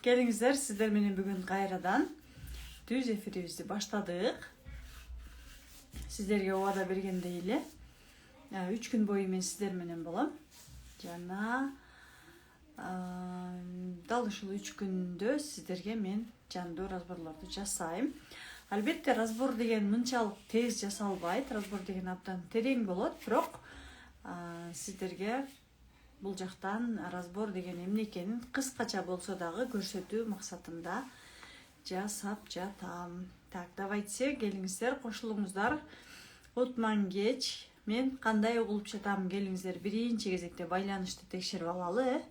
Gelingizler, sizler menен bugün kayradan düz efirimizi başladık. Sizlerge oada bергендей эле 3 gün boyu men sizler menен болом. Жана дал ушул 3 күндө сиздерге мен жандуу разборлорду жасайм. Албетте разбор деген мынчалык тез жасалбайт. Разбор деген абдан терең болот, бирок сиздерге бул жактан разбор деген эмне экенин кыскача болсо дагы көрсөтүү максатында жасап жатам. Так, давайте келиңиздер, кошулуңуздар. Утман кеч. Мен кандай угулуп жатам, келиңиздер, биринчи кезекте байланышты текшерип алалы.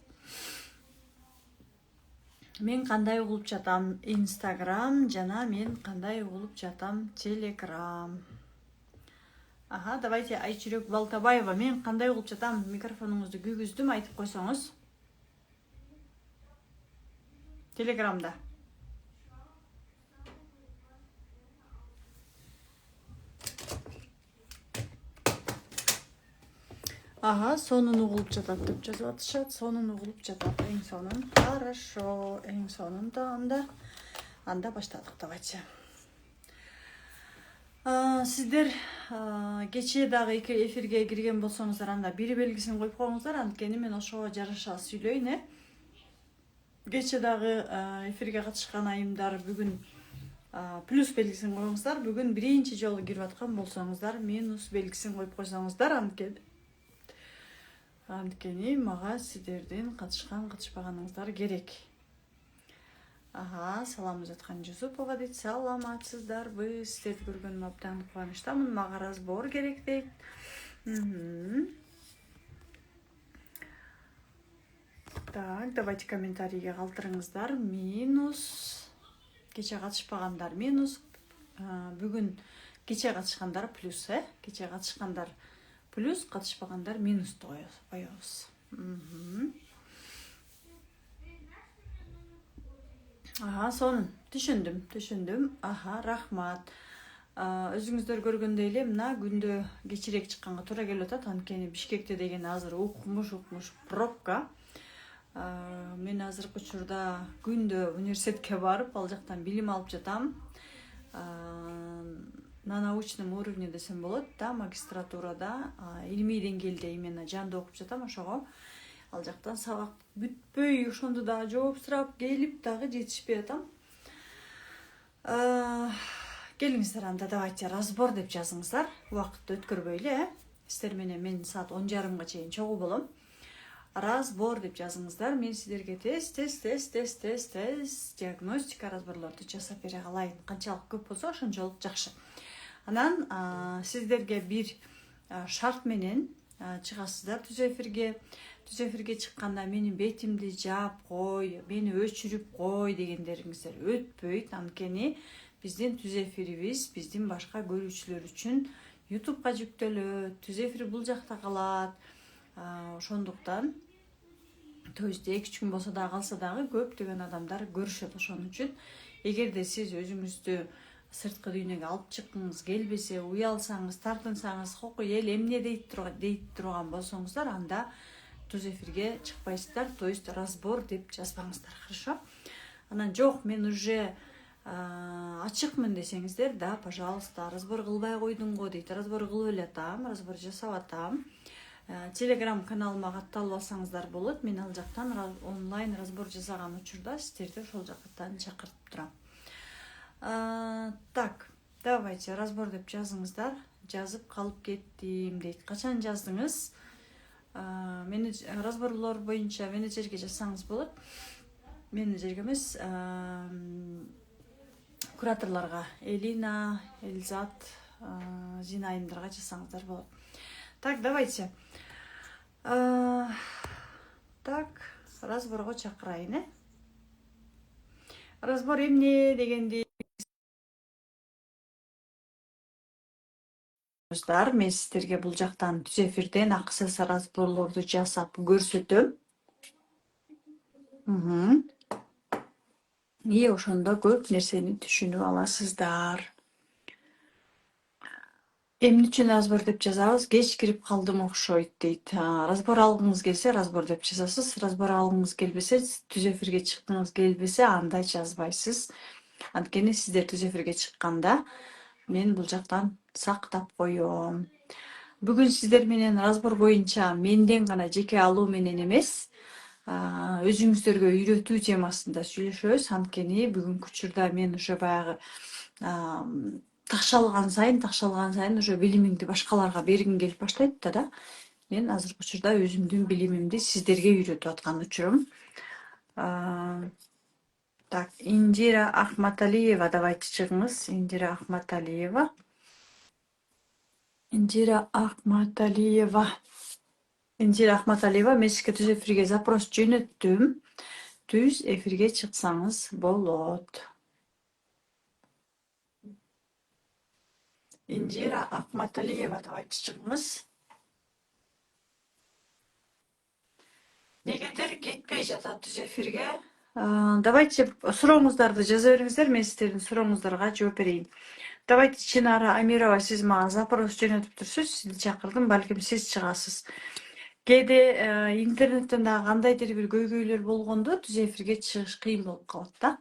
Мен кандай угулуп жатам Инстаграм жана мен кандай угулуп жатам Телеграм. Ага, давайте Айчүрөк Балтабаева, мен кандай угулуп жатам, микрофонуңузду күйгүздүм, айтып койсоңуз. Телеграмда. Ага, сонун угулуп жатат деп жазып атышат. Сонун угулуп жатат, эң сонун. Хорошо, эң сонун. Анда баштадык, давайте. Сиздер кечээ дагы эфирге кирген болсоңуздар, анда бир белгисин коюп коюңуздар, анткени мен ошого жараша сүйлөйүн. Кечээ дагы эфирге катышкан айымдар бүгүн плюс белгисин коюңуздар, бүгүн биринчи жолу кирип аткан болсоңуздар, минус белгисин коюп койсоңуздар, анткени мага сиздердин катышпаганыңыздар керек. Ага, салам жаткан Жусупова дейт, саламатсыздарбы, сиздерди көргөнүмө абдан кубанычтамын, мага разбор керек дейт. Так, давайте комментарийге калтырыңыздар. Минус, кече катышпагандар минус, бүгүн кече катышкандар плюс, кече катышкандар плюс, катышпагандар минусту коебуз. Ага, сонун, түшүндүм. Ага, рахмат. Өзүңүздөр көргөндөй эле мына күндө кечирээк чыкканга туура келип атат, анткени Бишкекте деген азыр укмуш пробка. Мен азыркы учурда күндө университетке барып, ал жактан билим алып жатам. На научном уровне десем болот да, магистратурада, илимий деңгээлде именно жандуу окуп жатам, ошого. Ал жактан сабак бүтпөй, ошондо дагы жооп сурап келип дагы жетишпей атам. Келиңиздер, анда давайте разбор деп жазыңыздар. Убакытты өткөрбөй эле, сиздер менен мен саат 10:30 чейин чогуу болом. Разбор деп жазыңыздар. Мен сиздерге тез диагностика разборлорду жасап бере калайын. Канчалык көп болсо ошончолук жакшы. Анан сиздерге бир шарт менен чыгасыздар түз эфирге. Түз эфирге чыкканда менин бетимди жаап кой, мени өчүрүп кой дегендериңиздер өтпөйт, анткени биздин түз эфирибиз биздин башка көрүүчүлөр үчүн YouTube'га жүктөлөт. Түз эфир бул жакта калат. Ошондуктан то есть 2-3 күн болсо дагы калса дагы көптөгөн адамдар көрүшөт. Ошон үчүн эгерде сиз өзүңүздү сырткы дүйнөгө алып чыккыңыз келбесе, уялсаңыз, тартынсаңыз, кокуй эл эмне дейт турган болсоңуздар, анда түз эфирге чыкпайсыздар, то есть разбор деп жазбаңыздар, хорошо? Анан жок, мен уже ачыкмын десеңиздер, да, пожалуйста, разбор кылбай койдуң го дейт. Разбор кылып эле атам, разбор жасап атам. Телеграм каналыма катталып алсаңыздар болот. Мен ал жактан онлайн разбор жасаган учурда сиздерди ошол жактан чакыртып турам. Так, давайте разбор деп жазыңыздар. Жазып калып кеттим дейт. Качан жаздыңыз? Разборлор боюнча менеджерге жазсаңыз болот. Менеджерге эмес, кураторлорго, Элина, Эльзат, Зина айымдарга жазсаңыздар болот. Так, давайте. Так, разборго чакырайын, Разбор эмне дегенди мен сиздерге бул жактан түз эфирден акысыз разборлорду жасап көрсөтөм. Ошондо көп нерсени түшүнүп аласыздар. Эмне үчүн разбор деп жазабыз? Кеч кирип калдым окшойт дейт. Разбор алгыңыз келсе разбор деп жазасыз. Разбор алгыңыз келбесе, түз эфирге чыккыңыз келбесе андай жазбайсыз. Анткени сиздер түз эфирге чыкканда мен бул жактан сактап коём. Бүгүн сиздер менен разбор боюнча менден гана жеке алуу менен эмес, өзүңүздөргө үйрөтүү темасында сүйлөшөбүз. Анткени бүгүнкү учурда мен уже баягы такшалган сайын уже билимимди башкаларга бергим келип баштайт да. Мен азыркы учурда өзүмдүн билимимди сиздерге үйрөтүп аткан учурум. Так, Индира Ахматалиева, давайте чыгыңыз. Индира Ахматалиева. Индира Ахматалиева. Индира Ахматалиева, мен сизге түз эфирге запрос жөнөттүм. Түз эфирге чыксаңыз болот. Индира Ахматалиева, давайте чыгыңыз. Негедир кетпей жатат түз эфирге. Давайте сурооңуздарды жаза бериңиздер, мен сиздердин сурооңуздарга жооп берейин. Давайте Чинара Амирова, сиз мага запрос жөнөтүп турсуз, сизди чакырдым, балким сиз чыгасыз. Кээде интернеттен дагы кандайдыр бир көйгөйлөр болгондо түз эфирге чыгыш кыйын болуп калат да.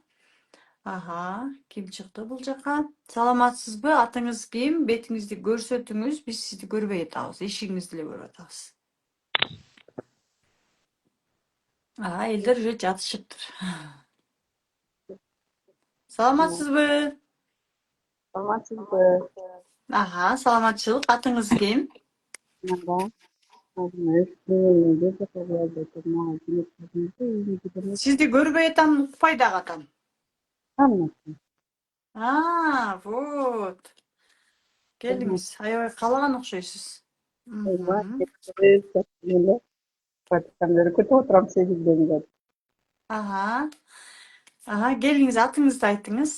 Ким чыкты бул жака? Саламатсызбы? Атыңыз ким? Бетиңизди көрсөтүңүз, биз сизди көрбөй атабыз, эшигиңизди эле көрүп атабыз. Элдер уже жатышыптыр. Саламатсызбы? Саламатсызбы? Саламатчылык. Атыңыз ким? Чынара өзүмдү Сизди көрбөй атам, укпай дагы атам. Вот. Келиңиз, аябай каалаган окшойсуз. күтүп отурам сегизден бери. Келиңиз, атыңызды айтыңыз.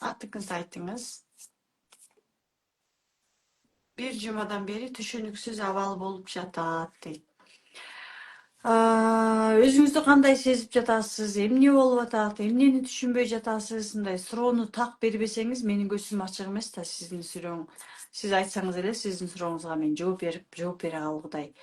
Атыңызды айтыңыз. Бир жумадан бери түшүнүксүз абал болуп жатат дейт. Өзүңүздү кандай сезип жатасыз? Эмне болуп атат? Эмнени түшүнбөй жатасыз? Мындай суроону так бербесеңиз, менин көзүм ачык эмес да, сиздин сурооң. Сиз айтсаңыз эле сиздин сурооңузга мен жооп бере алгыдай.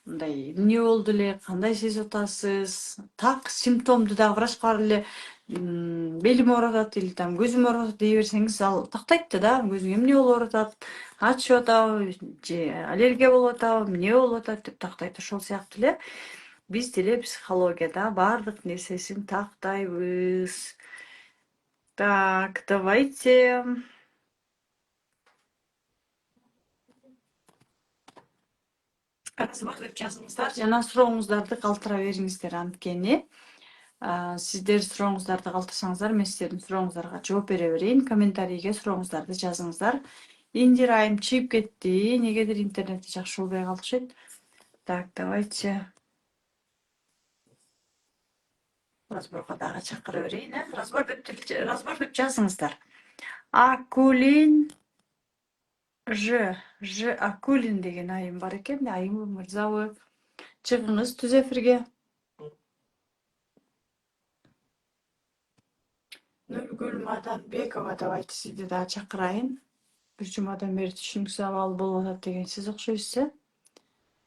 Мындай эмне болду эле, кандай сезип атасыз? Так симптомду дагы врачка барып эле белим ооруп атат или там көзүм ооруп атат дей берсеңиз, ал тактайт да, көзүң эмне болуп атат? Ачып атабы же аллергия болуп атабы, эмне болуп атат деп тактайт. Ошол сыяктуу эле биз деле психологияда баардык нерсесин тактайбыз. Так, давайте. Разбор деп жазыңыздар жана сурооңуздарды калтыра бериңиздер, анткени сиздер сурооңуздарды калтырсаңыздар, мен сиздердин сурооңуздарга жооп бере берейин. Комментарийге сурооңуздарды жазыңыздар. Индира айым чыгып кетти. Негедир интернети жакшы болбой калды окшойт. Так, давайте. Разборго дагы чакыра берейин, разбор деп жазыңыздар. Акулин Ж Акулин деген айым бар экен. Айым мырзабы, чыгыңыз түз эфирге. Нургүл Маданбекова, давайте сизди дагы чакырайын. Бир жумадан бери түшүнүксүз абал болуп атат деген сиз окшойсуз.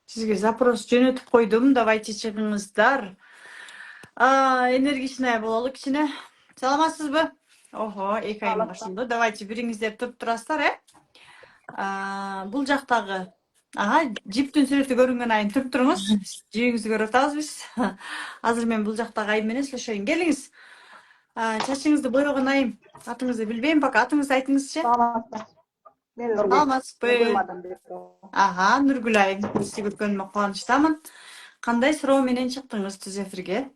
Сизге запрос жөнөтүп койдум, давайте чыгыңыздар. Энергичная бололу кичине. Саламатсызбы? Ого, эки айым кошулду. Давайте бириңиздер туруп турасыздар, бул жактагы жиптин сүрөтү көрүнгөн айым туруп туруңуз. Жибиңизди көрүп атабыз биз. Азыр мен бул жактагы айым менен сүйлөшөйүн. Келиңиз. Чачыңызды бойогон айым. Атыңызды билбейм, пока атыңызды айтыңызчы. Саламатсызбы? Нургүл айым, сизди көргөнүмө кубанычтамын. Кандай суроо менен чыктыңыз түз эфирге?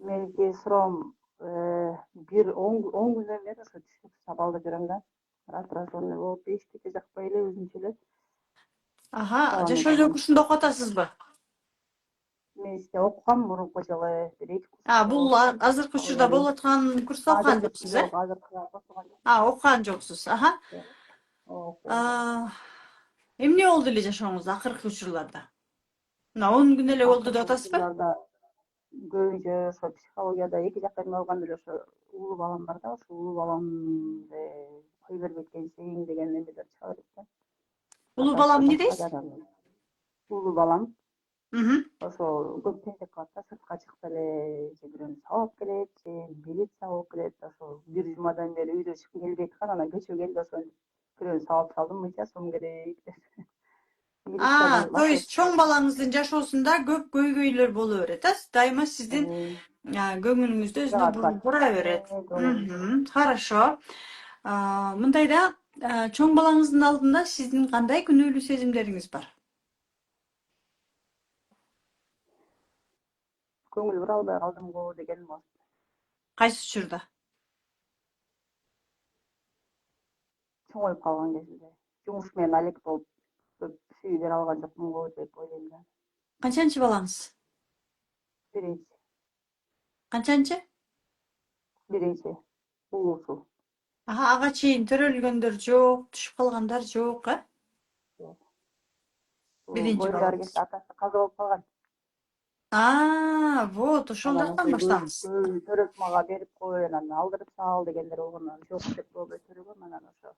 Меники суроом бир 10 күндөн бери ошо түшүнүксүз абалда жүрөм да. Раздраженный болуп, эчтеке жакпай эле өзүнчө эле. Жашоо жокушунда окуп атасызбы? Мен окугам мурунку жылы бир 2 курс. Бул азыркы учурда болуп аткан курста окуган жоксуз, Жок, азыркыга окуган жокмун. Окуган жоксуз. Эмне болду эле жашооңузда акыркы учурларда? Мына 10 күн эле болду деп атасызбы? көбүнчө ошо психологияда эки жакка эме алганда эле ошо улуу балам бар да, ошо улуу баламды кой бербейт экенсиң деген эмелер чыга берет да. Улуу Атасы балам эмне башка дейсиз? жанагы улуу балам Мхм. ошол көп тентек кылат да, сыртка чыкса эле же бирөөнү сабап келет, же милиция болуп келет. Ошол бир жумадан бери үйдөн чыккым келбей аткан, анан кечээ келди ошо бирөөнү сабап салдым, мыйча сом керек деп. Милицияны То машина есть чоң балаңыздын жашоосунда көп көйгөйлөр боло берет, Дайыма сиздин көңүлүңүздү өзүнө жагат. бура берет. Көңүл. Хорошо. Мындайда чоң балаңыздын алдында сиздин кандай күнөөлүү сезимдериңиз бар? Көңүл бура албай калдым го деген болот. Кайсы учурда? Чоңоюп калган кезинде. Жумуш менен алек болуп көп сүйүү бере алган жокмун го деп ойлойм да. Канчанчы балаңыз? Биринчи, Канчанчы? биринчи улуусу. Ага чейин төрөлгөндөр жок, түшүп калгандар жок, Биринчи Боюндагы балаңыз. кезде атасы каза болуп калган. Вот, Анан ошолдоктон ошо баштаңыз. көзүн төрөп мага берип кой, анан алдырып сал дегендер болгон. Анан жок деп болбой төрөгөм. Анан ошо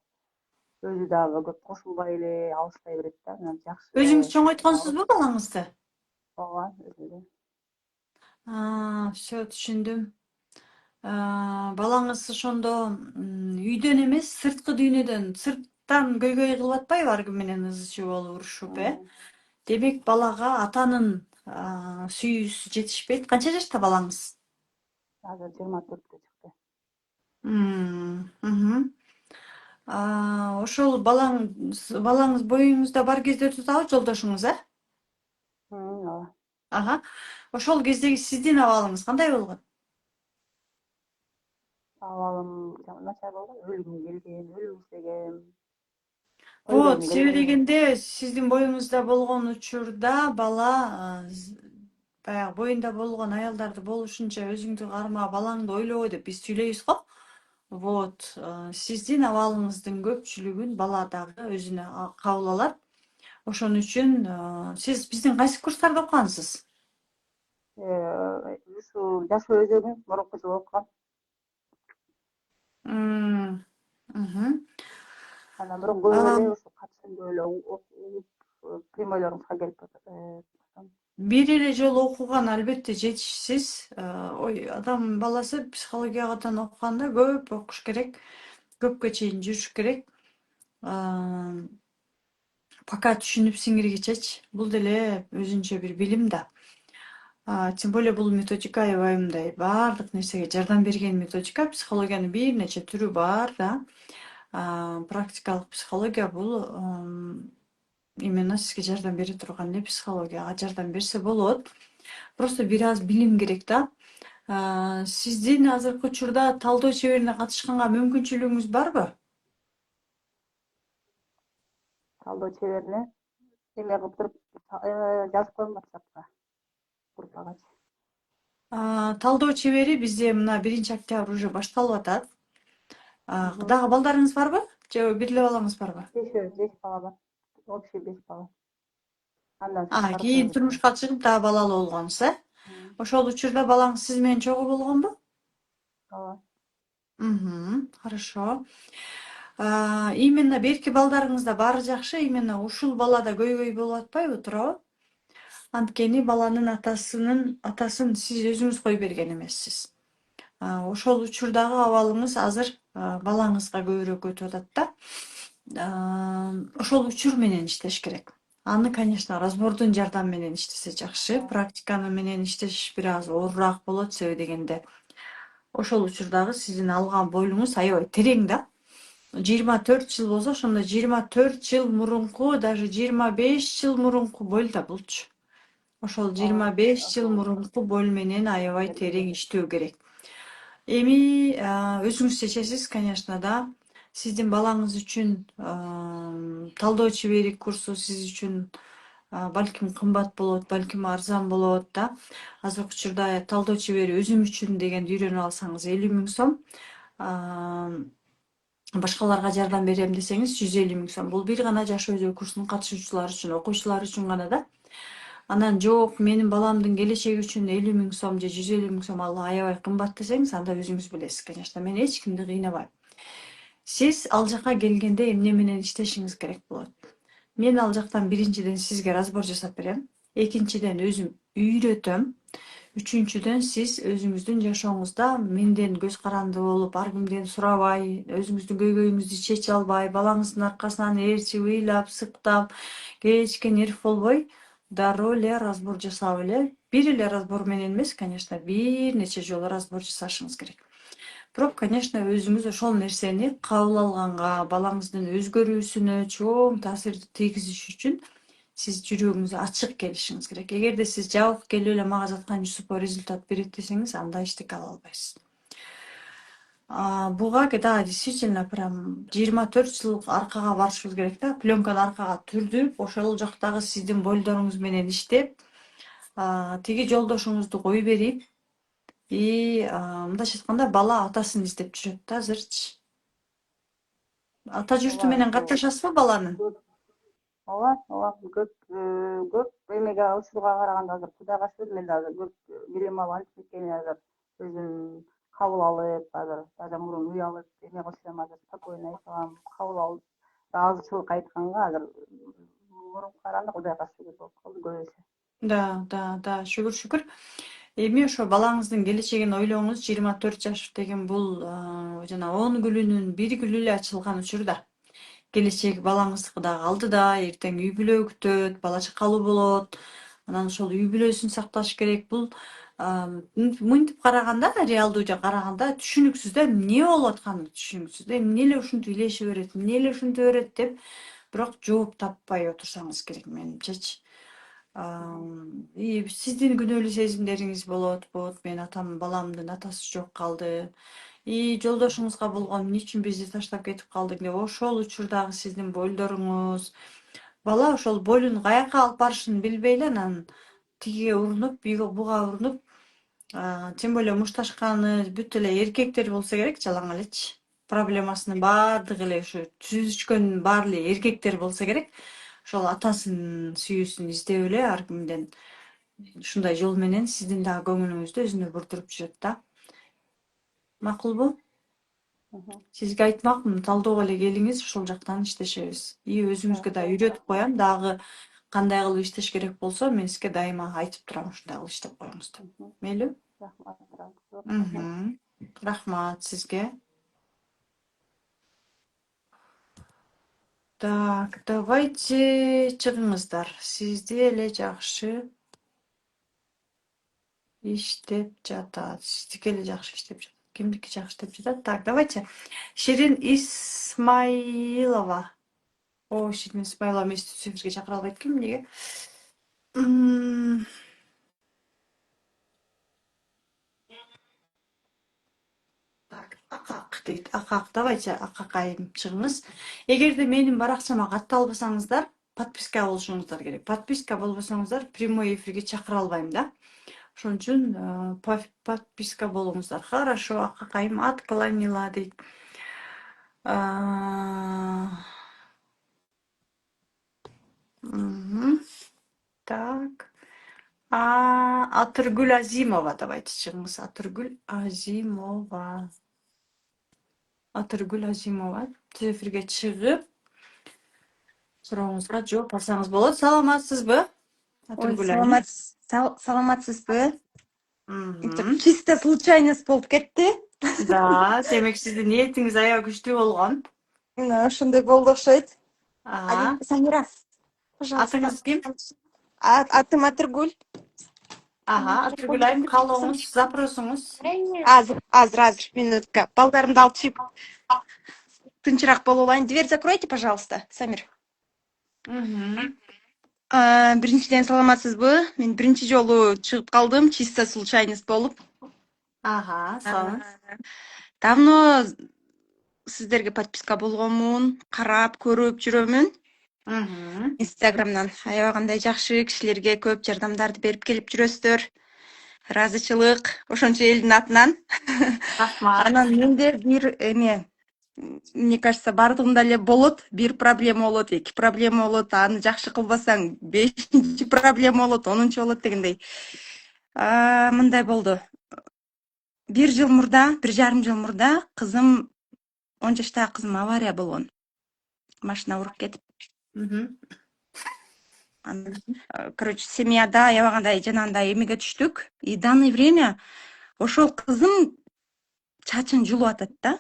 өзү дагы көп кошулбай эле алыштай берет да. Анан жакшы эле Өзүңүз алып чоңойтконсузбу балаңызды? калган өзү. Все түшүндүм. Балаңыз ошондо үйдөн эмес, сырткы дүйнөдөн, сырттан көйгөй кылып атпайбы ар ким менен ызы чуу болуп урушуп, Демек балага атанын сүйүүсү жетишпейт. Канча жашта балаңыз? Азыр 24-кө чыкты. Мхм. Ошол балаңыз боюңузда бар кезде турдабы жолдошуңуз, Ооба. Ага. Ошол кездеги сиздин абалыңыз кандай болгон? Абалым начар болгон. Өлгүм келген, өлүм издегем, Вот, койбойм себеби келген. дегенде сиздин боюңузда болгон учурда бала баягы боюнда болгон аялдарды болушунча өзүңдү карма, балаңды ойлобой деп биз сүйлөйбүз го. Вот, сиздин абалыңыздын көпчүлүгүн бала дагы өзүнө кабыл алат. Ошон үчүн сиз биздин кайсы курстарда окугансыз? Ушу жашоо өзөгүн мурунку жылы окугам. М, мхм. Анан бирок көп А, эле ушу катышымды эле угуп, прямойлорубузга келип атам. Бир эле жолу окуган албетте жетишсиз. Ой, адам баласы психологиядан окуганда көп окуш керек. Көпкө чейин жүрүш керек. Пока түшүнүп сиңиргичечи. Бул деле өзүнчө бир билим да. Тем более бул методика аябай мындай баардык нерсеге жардам берген методика. Психологиянын бир нече түрү бар да. Практикалык психология бул именно сизге жардам бере турган эле психологияга жардам берсе болот. Просто бир аз билим керек да. Сиздин азыркы учурда талдоо чеберине катышканга мүмкүнчүлүгүңүз барбы? Талдоо чеберине эме кылып туруп жазып коем WhatsAppка группагачы. Талдоо чебери бизде мына 1 октябрь уже башталып атат. Дагы балдарыңыз барбы? Же бир эле балаңыз барбы? Беш бала бар. Общий 5 бала. Андан сырткары Кийин тоже бар. турмушка чыгып дагы балалуу болгонсуз, Ошол учурда балаңыз сиз менен чогуу болгонбу? Ооба. Хорошо. Именно берки балдарыңызда баары жакшы, именно ушул балада көйгөй болуп атпайбы, туурабы? Анткени баланын атасын сиз өзүңүз кой берген эмессиз. Ошол учурдагы абалыңыз азыр балаңызга көбүрөөк өтүп атат да. Ошол учур менен иштеш керек. Аны, конечно, разбордун жардамы менен иштесе жакшы. Практиканы менен иштеш бир аз оорураак болот, себеби дегенде ошол учурдагы сиздин алган бойлуңуз аябай терең да. 24 жыл болсо, ошондо 24 жыл мурунку, даже 25 жыл мурунку бойл да булчу. Ошол 25 жыл мурунку бойл менен аябай терең иштөө керек. Эми өзүңүз чечесиз, конечно, да. Сиздин балаңыз үчүн талдоо чебери курсу сиз үчүн балким кымбат болот, балким арзан болот да. Азыркы учурда талдоо чебери өзүм үчүн дегенди үйрөнүп алсаңыз 50 000 сом. Башкаларга жардам берем десеңиз 150 000 сом. Бул бир гана жашоо өзөгү курсунун катышуучулары үчүн, окуучулар үчүн гана да. Анан жок, менин баламдын келечеги үчүн 50.000 сом же 150.000 сом ал аябай кымбат десеңиз, анда өзүңүз билесиз, конечно. Мен эч кимди кыйнабайм. Сиз ал жака келгенде эмне менен иштешиңиз керек болот. Мен ал жактан биринчиден сизге разбор жасап берем. Экинчиден өзүм үйрөтөм. Үчүнчүдөн сиз өзүңүздүн жашооңузда менден көз каранды болуп, ар кимден сурабай, өзүңүздүн көйгөйүңүздү чече албай, балаңыздын аркасынан ээрчип, ыйлап, сыктап, кечке нерв болбой, дароо эле разбор жасап эле, бир эле разбор менен эмес, конечно, бир нече жолу разбор жасашыңыз керек. Бирок, конечно, өзүңүз ошол нерсени кабыл алганга, балаңыздын өзгөрүүсүнө чоң таасирди тийгизиш үчүн сиз жүрөгүңүз ачык келишиңиз керек. Эгерде сиз жабык келип эле мага жаткан Жусупова результат берет десеңиз, анда эчтеке ала албайсыз. Буга да действительно прям 24 жыл аркага барышыбыз керек да. Пленканы аркага түрдүп, ошол жактагы сиздин бойлдоруңуз менен иштеп, тиги жолдошуңузду кое берип, мындайча айтканда бала атасын издеп жүрөт да азырчы. Ата журту ооба менен ошо катташасызбы баланын? көп ооба ооба көп эмеге учурга караганда азыр кудайга шүгүр мен да азыр көп билим алып анткени азыр өзүм кабыл алып азыр даже мурун уялып эме кылсам азыр спокойно айта алам, кабыл алып ыраазычылык айтканга азыр мурункуга караганда кудайга шүгүр болуп калды көбүнчө. Да, шүгүр. Эми ошо балаңыздын келечегин ойлооңуз. 24 жаш деген бул жана 10 гүлүнүн 1 гүлү эле ачылган учур да. Келечек балаңыздыкы дагы алдыда, эртең үй бүлө күтөт, бала чакалуу болот. Анан ошол үй бүлөсүн сакташ керек. Бул мынтип караганда, реалдуу караганда түшүнүксүз да, эмне болуп атканы түшүнүксүз да, эмне эле ушинтип илеши берет, эмне эле ушинтип берет деп, бирок жооп таппай отурсаңыз керек менимчечи. Сиздин күнөөлүү сезимдериңиз болот. Вот мен баламдын атасы жок калды. Жолдошуңузга болгон эмне үчүн бизди таштап кетип калдың деп, ошол учурдагы сиздин бойлдоруңуз. Бала ошол бойлун каяка алып барышын билбей эле анан тигиге урунуп, буга урунуп, тем более мушташканы бүт эле эркектер болсо керек, жалаң элечи. Проблемасынын баардыгы эле ушу түзүшкөнүн баары эле эркектер болсо керек. Ошол атасынын сүйүүсүн издеп эле ар кимден ушундай жол менен сиздин дагы көңүлүңүздү өзүнө бурдуруп жүрөт да. Макулбу? Сизге айтмакмын, талдоого эле келиңиз, ошол жактан иштешебиз. Өзүңүзгө да үйрөтүп коем, дагы кандай кылып иштеш керек болсо мен сизге дайыма айтып турам, ушундай кылып иштеп коюңуз деп. Мейлиби? Рахмат, рахмат. Рахмат сизге. Так, давайте чыгыңыздар. Сизди эле жакшы иштеп жатат. Сиздики эле жакшы иштеп жатат. Кимдики жакшы иштеп жатат? Так, давайте. Ширин Исмаилова. Ширин Исмаилова мени эфирге чакыра албайт экен, эмнеге? Так, акак дейт. Акак, давайте акакайым чыгыңыз. Эгерде менин баракчама катталбасаңыздар, подписка болушуңуздар керек. Подписка болбосоңуздар, прямой эфирге чакыра албайм да. Ошон үчүн подписка болуңуздар. Хорошо, акакайым отклонила дейт. Так. Атыргүл Азимова, давайте чыгыңыз. Атыргүл Азимова. Түз эфирге чыгып, сурооңузга жооп алсаңыз болот. Саламатсызбы? Ой, Атыргүл айым. саламатсызбы? Чисто случайность болуп кетти. Да, демек сиздин ниетиңиз аябай күчтүү болгон. Мына ошондой болду окшойт. Самира, пожалуйста. Атыңыз ким? Атым Атыргүл. Атыргүл айым, каалооңуз, запросуңуз. Азыр, минутка. Балдарымды алып чыгып тынчыраак болуп алайын. Дверь закройте, пожалуйста, Самир. Биринчиден саламатсызбы? Мен биринчи жолу чыгып калдым, чисто случайность болуп. Сау. Давно сиздерге подписка болгонмун, карап, көрүп жүрөмүн. Инстаграмдан аябай кандай жакшы кишилерге көп жардамдарды берип келип жүрөсүздөр. Ыраазычылык, ошончо элдин атынан. Рахмат. Анан менде бир Мне кажется, бардығында эле болот, бир проблема болот, эки проблема болот, аны жакшы кылбасаң, бешинчи проблема болот, 10-чу болот дегендей. Мындай болду. Бир жыл мурда, 1,5 жыл мурда кызым, 10 жаштагы кызым авария болгон. Машина уруп кетип. Мгм. Короче, семьяда аябагандай жанагындай эмеге түштүк. И данное время ошол кызым чачын жулуп атат да.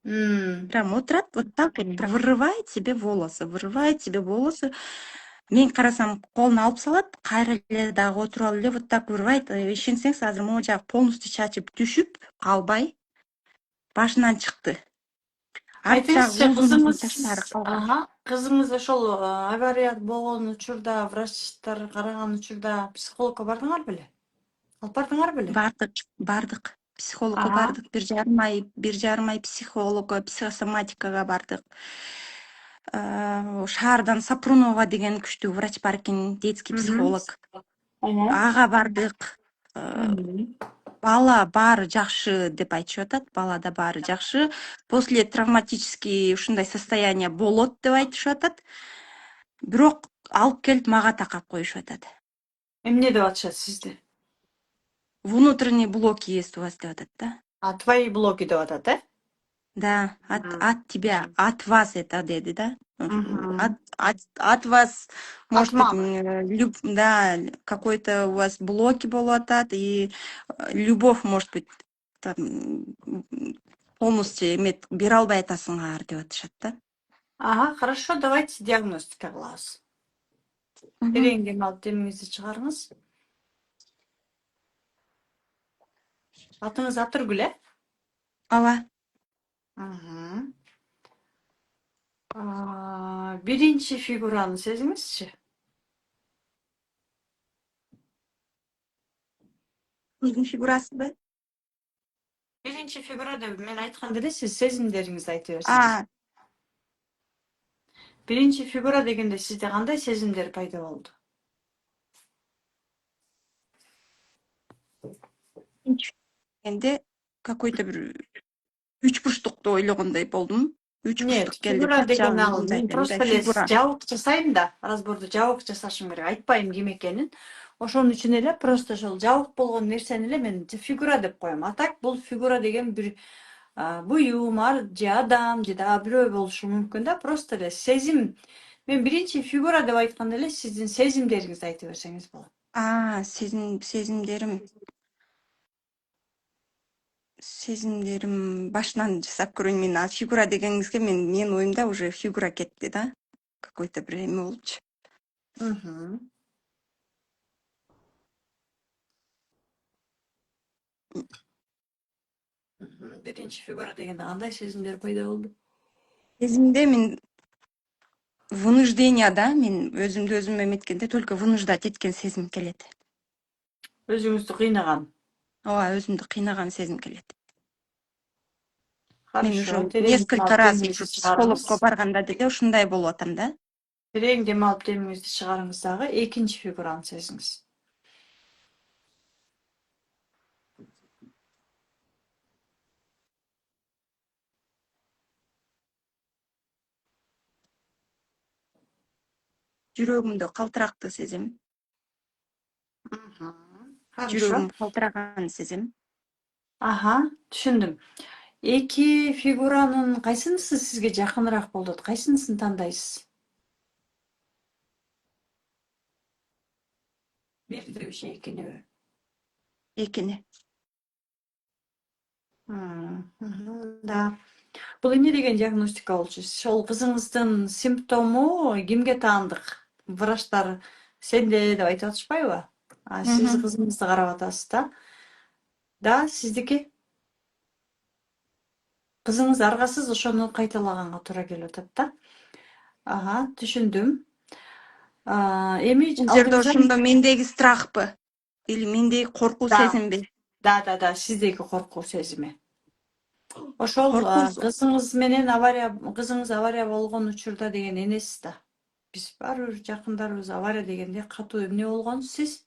Прям отурат, вот так вот, прям вырывает себе волосы, вырывает себе волосы. Мен карасам, колун алып салат, кайра эле дагы отуруп алып эле вот так вырывает. Ишенсеңиз, азыр могу жагы полностью чачып түшүп, калбай, башынан чыкты. Арт Айтыңызчы, жагы узун кызыңыз, чачтары калган. ага, кызыңыз ошол авария болгон учурда, врачтар караган учурда психологко бардыңар беле? Алып бардыңар беле? Бардык. Психологко Ага. бардык. 1,5 ай психологко, психосоматикага бардык. Шаардан Сапрунова деген күчтүү врач бар экен, детский Мгм. психолог. Ага. Ага бардык. Мгм. Бала баары жакшы деп айтышып атат. Балада баары жакшы. После травматический ушундай состояние болот деп айтышып атат. Бирок алып келип мага такап коюшуп атат. Эмне деп атышат сизди? Внутренний блок есть у вас деп атат да. Твои блоги деп атат, э? Да, от тебя, от вас это деди, да? Мгм. От вас, От может быть, мамы. да, какой-то у вас блоки болотат, и любовь, может быть, там, полностью бере албай атасыңар деп атышат да. Ага, хорошо, давайте диагностика кылабыз. Терең дем алып демиңизди чыгарыңыз. Атыңыз Атыргүл, э? Ооба. Мгм. Биринчи фигураны сезиңизчи? Кыздын фигурасыбы? Биринчи фигура деп мен айтканда эле сиз сезимдериңизди айта берсиңиз. А, Биринчи фигура дегенде сизде кандай сезимдер пайда болду? энди какой-то бир үч бурчтукту ойлогондой болдум. Үч Нет, бурчтук келди фигура да, деген ал, мындай мен просто эле фигура. жабык жасайм да, разборду жабык жасашым керек. Айтпайм ким экенин. Ошонун үчүн эле просто ошол жабык болгон нерсени эле мен фигура деп коем. А так бул фигура деген бир буюм, же адам, же дагы бирөө болушу мүмкүн да. Просто эле сезим. Мен биринчи фигура деп айтканда эле сиздин сезимдериңизди айта берсеңиз болот. Сезимдерим башынан жасап көрөйүн. Мен фигура дегениңизге менин оюмда уже фигура кетти да. Какой-то бир эме болчу. Мгм. Биринчи фигура дегенде кандай сезимдер пайда болду? Сезимде мен вынужденияда, мен өзүмдү өзүм эметкенде только вынуждать эткен сезим келет. Өзүңүздү кыйнаган. Ооба, өзүмдү кыйнаган сезим келет. Мен уже Хорошо, терең дем несколько алып раз демиңизди уже чыгарыңыз. психологко барганда деле ушундай болуп атам да. Терең дем алып демиңизди чыгарыңыз дагы экинчи фигураны сезиңиз. Жүрөгүмдө калтыракты сезим. Хорошо. Жүрөгүм калтыраган сезим. Аха, түшүндүм. Эки фигуранын кайсынысы сизге жакыныраак болот? Кайсынысын тандайсыз? Бирдиби же экиниби? Экини. Да. Бул эмне деген диагностика болчу? Ошол кызыңыздын симптому кимге таандык? Врачтар сенде деп айтып атышпайбы? Сиз кызыңызды карап атасыз да. Да, сиздики? Кызыңыз аргасыз ошону кайталаганга туура келип атат да. Ага, түшүндүм. Эми Бул жерде алдыңыздан ошондо мендеги страхпы? Или мендеги коркуу да, сезимби? да, сиздеги коркуу сезими. Ошол Коркуу. кызыңыз авария болгон учурда деген энесиз да. Биз баары бир жакындарыбыз авария дегенде катуу эмне болгон сиз?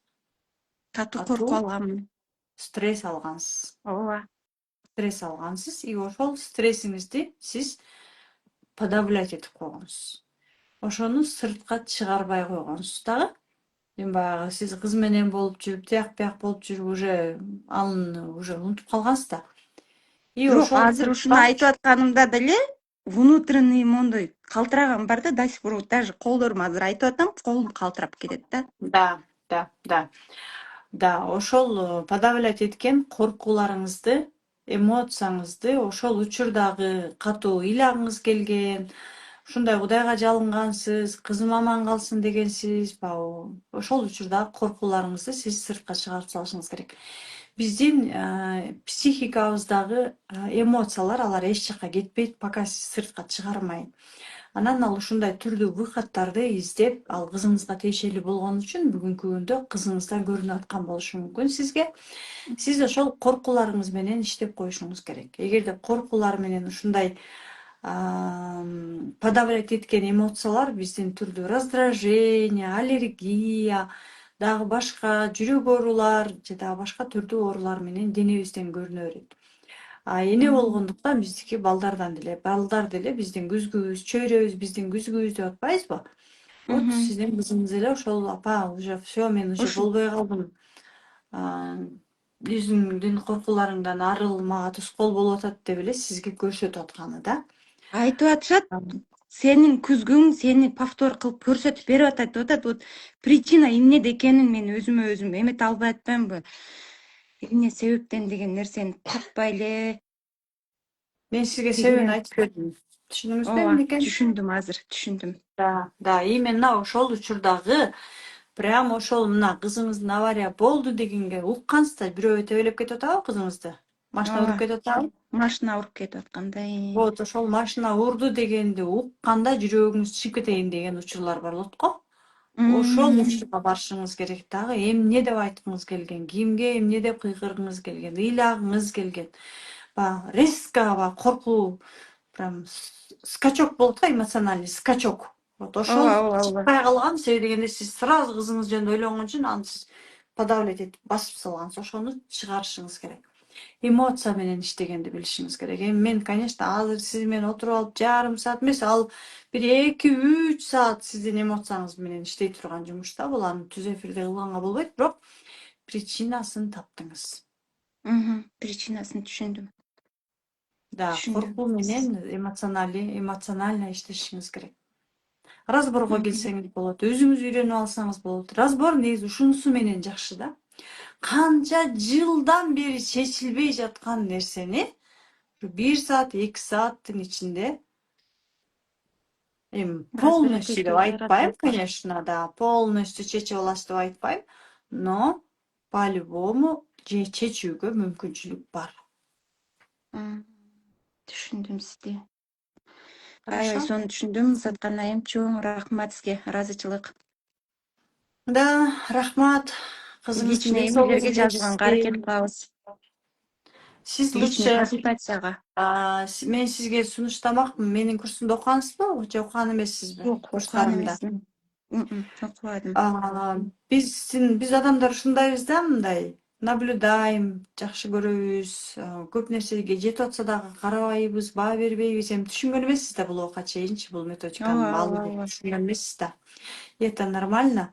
Катуу Катуу коркуп алганмын. стресс алгансыз. Ооба. стресс алгансыз, и ошол стрессиңизди сиз подавлять этип койгонсуз. Ошону сыртка чыгарбай койгонсуз дагы. Эми баягы сиз кыз менен болуп жүрүп, тияк бияк болуп жүрүп уже аны уже унутуп калгансыз да. И Жок, ошол азыр ушуну сыртка айтып атканымда деле внутренний моундай калтыраган бар да, до сих пор даже колдорум азыр айтып атам, колум калтырап кетет да. да, ошол подавлять эткен коркууларыңызды, эмоцияңызды ошол учурдагы катуу ыйлагыңыз келген, ушундай Кудайга жалынгансыз, кызым аман калсын дегенсиз, ошол учурдагы коркууларыңызды сиз сыртка чыгарып салышыңыз керек. Биздин психикабыздагы эмоциялар алар эч жакка кетпейт, пока сиз сыртка чыгармай. Анан ал ушундай түрдүү выходтарды издеп, ал кызыңызга тиешелүү болгон үчүн бүгүнкү күндө кызыңыздан көрүнүп аткан болушу мүмкүн сизге. Сиз ошол коркууларыңыз менен иштеп коюшуңуз керек. Эгерде коркуулар менен ушундай подавлять эткен эмоциялар биздин түрдүү раздражение, аллергия, дагы башка жүрөк оорулар же дагы башка түрдүү оорулар менен денебизден көрүнө берет. Эне болгондуктан биздики балдар деле биздин күзгүбүз, чөйрөбүз биздин күзгүбүз деп атпайбызбы? Вот Мгм. сиздин кызыңыз эле ошол апа уже все мен уже Ушу болбой калдым. Өзүңдүн коркууларыңдан арыл, мага тоскоол болуп атат деп эле сизге көрсөтүп атканы да. айтып атышат, сенин күзгүң сени повтор кылып көрсөтүп берип атат деп атат. Вот причина эмнеде экенин мен өзүм эмете албай атпаймынбы? Эмне себептен деген нерсени таппай эле Мен сизге себебин тигине. айтып бердим. Түшүндүңүзбү Ооба, эмне экенин? түшүндүм азыр, түшүндүм. Да, именно ошол учурдагы прям ошол мына кызыңыздын авария болду дегенге уккансызда бирөө тебелеп кетип атабы кызыңызды? Машина уруп Ооба, кетип атабы? машина уруп кетип аткандай. Вот ошол машина урду дегенди укканда жүрөгүңүз чыгып кетейин деген учурлар бар болот го. Ошол учурга барышыңыз керек дагы. Эмне деп айткыңыз келген, кимге эмне деп кыйкыргыңыз келген, ыйлагыңыз келген. Баягы резко коркуу прям скачок болот го, эмоциональный скачок. Вот ошол Ооба. чыкпай калган, себеби дегенде сиз сразу кызыңыз жөнүндө ойлонгон үчүн аны сиз подавлять этип басып салгансыз. Ошону чыгарышыңыз керек. Эмоция менен иштегенди билишиңиз керек. Эми мен, конечно, азыр сиз менен отуруп алып жарым саат эмес, ал бир 2-3 саат сиздин эмоцияңыз менен иштей турган жумуш да бул. Аны түз эфирде кылганга болбойт, бирок причинасын таптыңыз. Причинасын түшүндүм. Да, коркуу менен эмоционально иштешиңиз керек. Разборго келсеңиз болот, өзүңүз үйрөнүп алсаңыз болот. Разбор негизи ушунусу менен жакшы да. Канча жылдан бери чечилбей жаткан нерсени 1 саат, 2 сааттын ичинде эми полностью деп айтпайм, конечно, да, полностью чечип аласыз деп айтпайм, но по-любому чечүүгө мүмкүнчүлүк бар. Түшүндүм сизди. Хорошо? Аябай сонун түшүндүм. Саткан айым чоң рахмат сизге. Ыраазычылык. Да, рахмат. Кызыңыздын Личный ден эмелерге соолугун жазылганга аракет жакшы. кылабыз. Сиз Личный лучше консультацияга. мен сизге сунуштамакмын. Менин курсумду окугансызбы же окуган эмессизби? Жок, окуган Курстарымда. эмесмин. Окубадым. Биз адамдар ушундайбыз да, мындай наблюдаем, жакшы көрөбүз, көп нерсеге жетип атса дагы карабайбыз, баа бербейбиз. Эми түшүнгөн эмессиз да бул убакка чейинчи бул методиканы Ооба. түшүнгөн эмессиз да. И это нормально.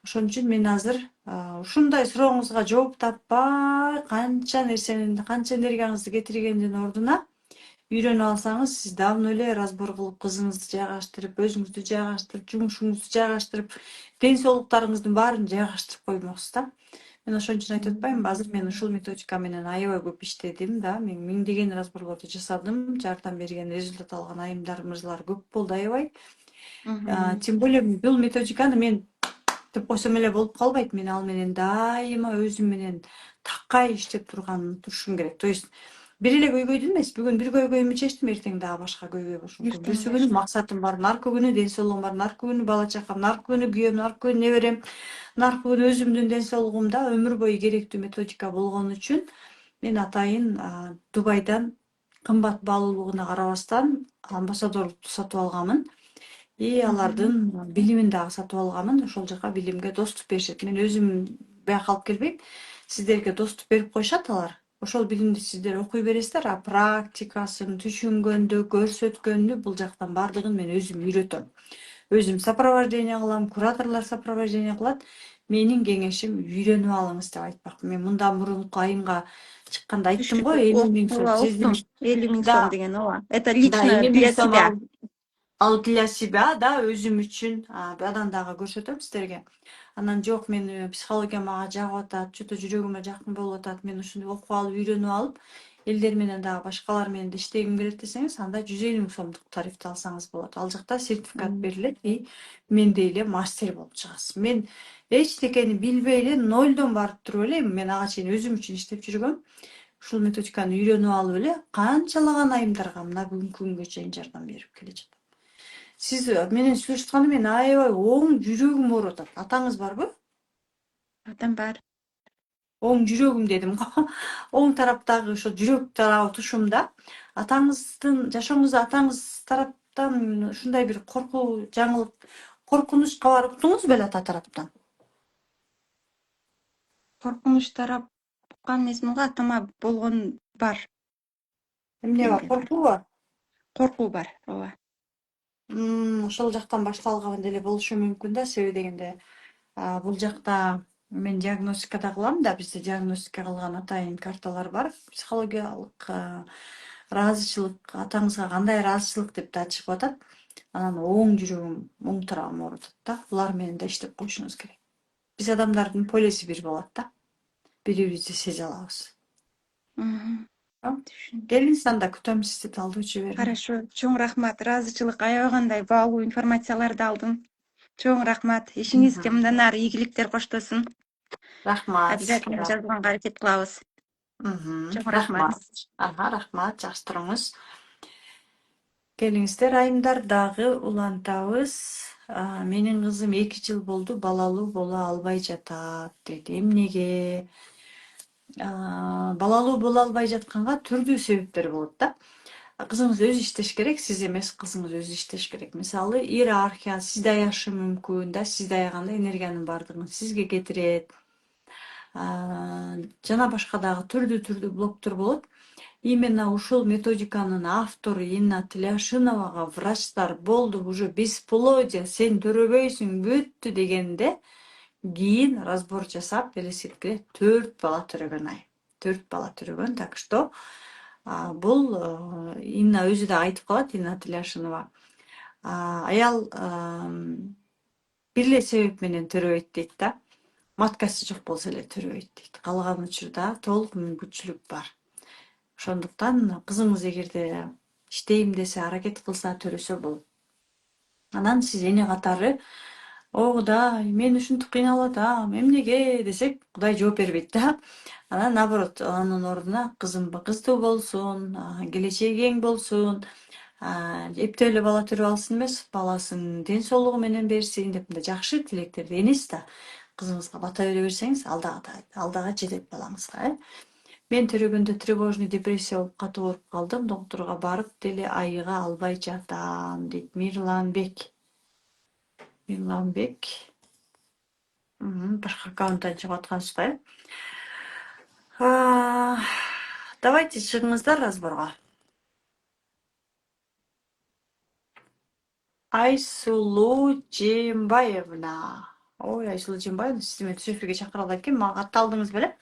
Ошон үчүн мен азыр ушундай сурооңузга жооп таппай, канча энергияңызды кетиргендин ордуна үйрөнүп алсаңыз, сиз давно эле разбор кылып, кызыңызды жайгаштырып, өзүңүздү жайгаштырып, жумушуңузду жайгаштырып, ден соолуктарыңыздын баарын жайгаштырып коймоксуз да. Мен ошон үчүн айтып атпаймынбы, азыр мен ушул методика менен аябай көп иштедим да. Мен миңдеген разборлорду жасадым, жардам берген, результат алган айымдар, мырзалар көп болду аябай. Тем более бул методиканы мен деп койсом эле болуп калбайт. Мен ал менен дайыма өзүм менен такай иштеп турушум керек. То есть бир эле көйгөйдү эмес, бүгүн бир көйгөйүмдү чечтим, эртең дагы башка көйгөй болушу мүмкүн. Бүрсү күнү максатым бар, наркы күнү ден соолугум бар, наркы күнү бала чакам, наркы күнү күйөөм, наркы күнү неберем, наркы күнү өзүмдүн ден соолугумда өмүр бою керектүү методика болгон үчүн мен атайын Дубайдан кымбат баалуулугуна карабастан амбассадорлукту сатып алганмын. И алардын билимин дагы сатып алганмын. Ошол жака билимге доступ беришет. Мен өзүм бияка алып келбейм. Сиздерге доступ берип коюшат алар. ошол билимди сиздер окуй бересиздер, а практикасын, түшүнгөндү, көрсөткөндү бул жактан бардыгын мен өзүм үйрөтөм. Өзүм сопровождение кылам, кураторлор сопровождение кылат. Менин кеңешим үйрөнүп алыңыз деп айтпакмын. Мен мындан мурунку айымга чыкканда айттым го, 50 000 сом. Ооба, Сиздин уктум. 50 000 сом да, деген, ооба. Это да, лично 50 000 для сом себя. ал для себя, да, өзүм үчүн, анан дагы көрсөтөм сиздерге. Анан жок, мен психология мага жагып атат, что-то жүрөгүмө жакын болуп атат. Мен ушуну окуп алып, үйрөнүп алып, элдер менен дагы башкалар менен да иштегим келет десеңиз, анда 150 000 сомдук тарифти алсаңыз болот. Ал жакта сертификат берилет и мендей эле мастер болуп чыгасыз. Мен эчтекени билбей эле нолдон барып туруп эле, мен ага чейин өзүм үчүн иштеп жүргөм. Ушул методиканы үйрөнүп алып эле канчалаган айымдарга мына бүгүнкү күнгө чейин жардам берип келе жатам. Сиз менен сүйлөшүп мен аябай оң жүрөгүм ооруп атат. Атаңыз барбы? Атам бар. Оң жүрөгүм дедим го. Оң тараптагы ошо жүрөк тарабы тушумда. Атаңыздын жашооңузда атаңыз тараптан ушундай бир коркуу, жаңылык, коркунуч кабар уктуңуз беле ата тараптан? Коркунуч тарап уккан эмесмин го, атама болгон бар. Эмне бар? Менде бар. Коркуу бар? Коркуу бар, ооба. Ошол жактан башталган деле болушу мүмкүн да, себеби дегенде бул жакта мен диагностика да кылам да, бизде диагностика кылган атайын карталар бар. Психологиялык ыраазычылык, атаңызга кандай ыраазычылык деп да чыгып атат. Анан оң жүрөгүм, оң тарабым ооруп атат да. Булар менен да иштеп коюшуңуз керек. Биз адамдардын полеси бир болот да. Бири-бирибизди сезе алабыз. Мгм. А? Түшүндүм. Келиңиз, анда күтөм сизди, талдоочу бериңиз. Хорошо, чоң рахмат. Ыраазычылык, аябагандай баалуу информацияларды алдым. Чоң рахмат. Ишиңизге мындан ары ийгиликтер коштосун. Рахмат. Обязательно жазылганга аракет кылабыз. Чоң рахмат. Рахмат. Рахмат, жакшы туруңуз. Келиңиздер, айымдар, дагы улантабыз. Менин кызым 2 жыл болду балалуу боло албай жатат деди. Эмнеге? Балалуу боло албай жатканга түрдүү себептер болот да. Кызыңыз өзү иштеш керек, сиз эмес, кызыңыз өзү иштеш керек. Мисалы, иерархия сизди аяшы мүмкүн да, сизди аяганда энергиянын бардыгын сизге кетирет. Жана башка дагы түрдүү блоктор болот. Именно ушул методиканын автору Инна Тляшиновага врачтар болду, уже бесплодие, сен төрөбөйсүң, бүттү дегенде кийин разбор жасап, велосипедке 4 бала төрөгөн ай. 4 бала төрөгөн, так что бул Инна өзү да айтып калат, Инна Тляшинова. Аял бир эле себеп менен төрөбөйт дейт да. Маткасы жок болсо эле төрөбөйт дейт. Калган учурда толук мүмкүнчүлүк бар. Ошондуктан кызыңыз эгерде иштейм десе, аракет кылса, төрөсө болот. Анан сиз эне катары о Кудай, мен ушинтип кыйналып атам, эмнеге десек, Кудай жооп бербейт да. Анан наоборот, анын ордуна кызым кыздуу болсун, келечеги кең болсун, эптеп эле бала төрөп алсын эмес, баласын ден соолугу менен берсин деп мындай жакшы тилектерди энеси да кызыңызга бата бере берсеңиз, ал дагы жетет балаңызга. Мен төрөгөндө тревожный депрессия болуп катуу ооруп калдым. Доктурга барып деле айыга албай жатам, дейт Мирланбек. Башка аккаунттан чыгып аткансыз да. Давайте чыгыңыздар разборго. Айсулуу Жембаевна. Ой, Айсулуу Жембаевна, сизди мен түз эфирге чакыра алат экенмин. Мага катты алдыңыз беле?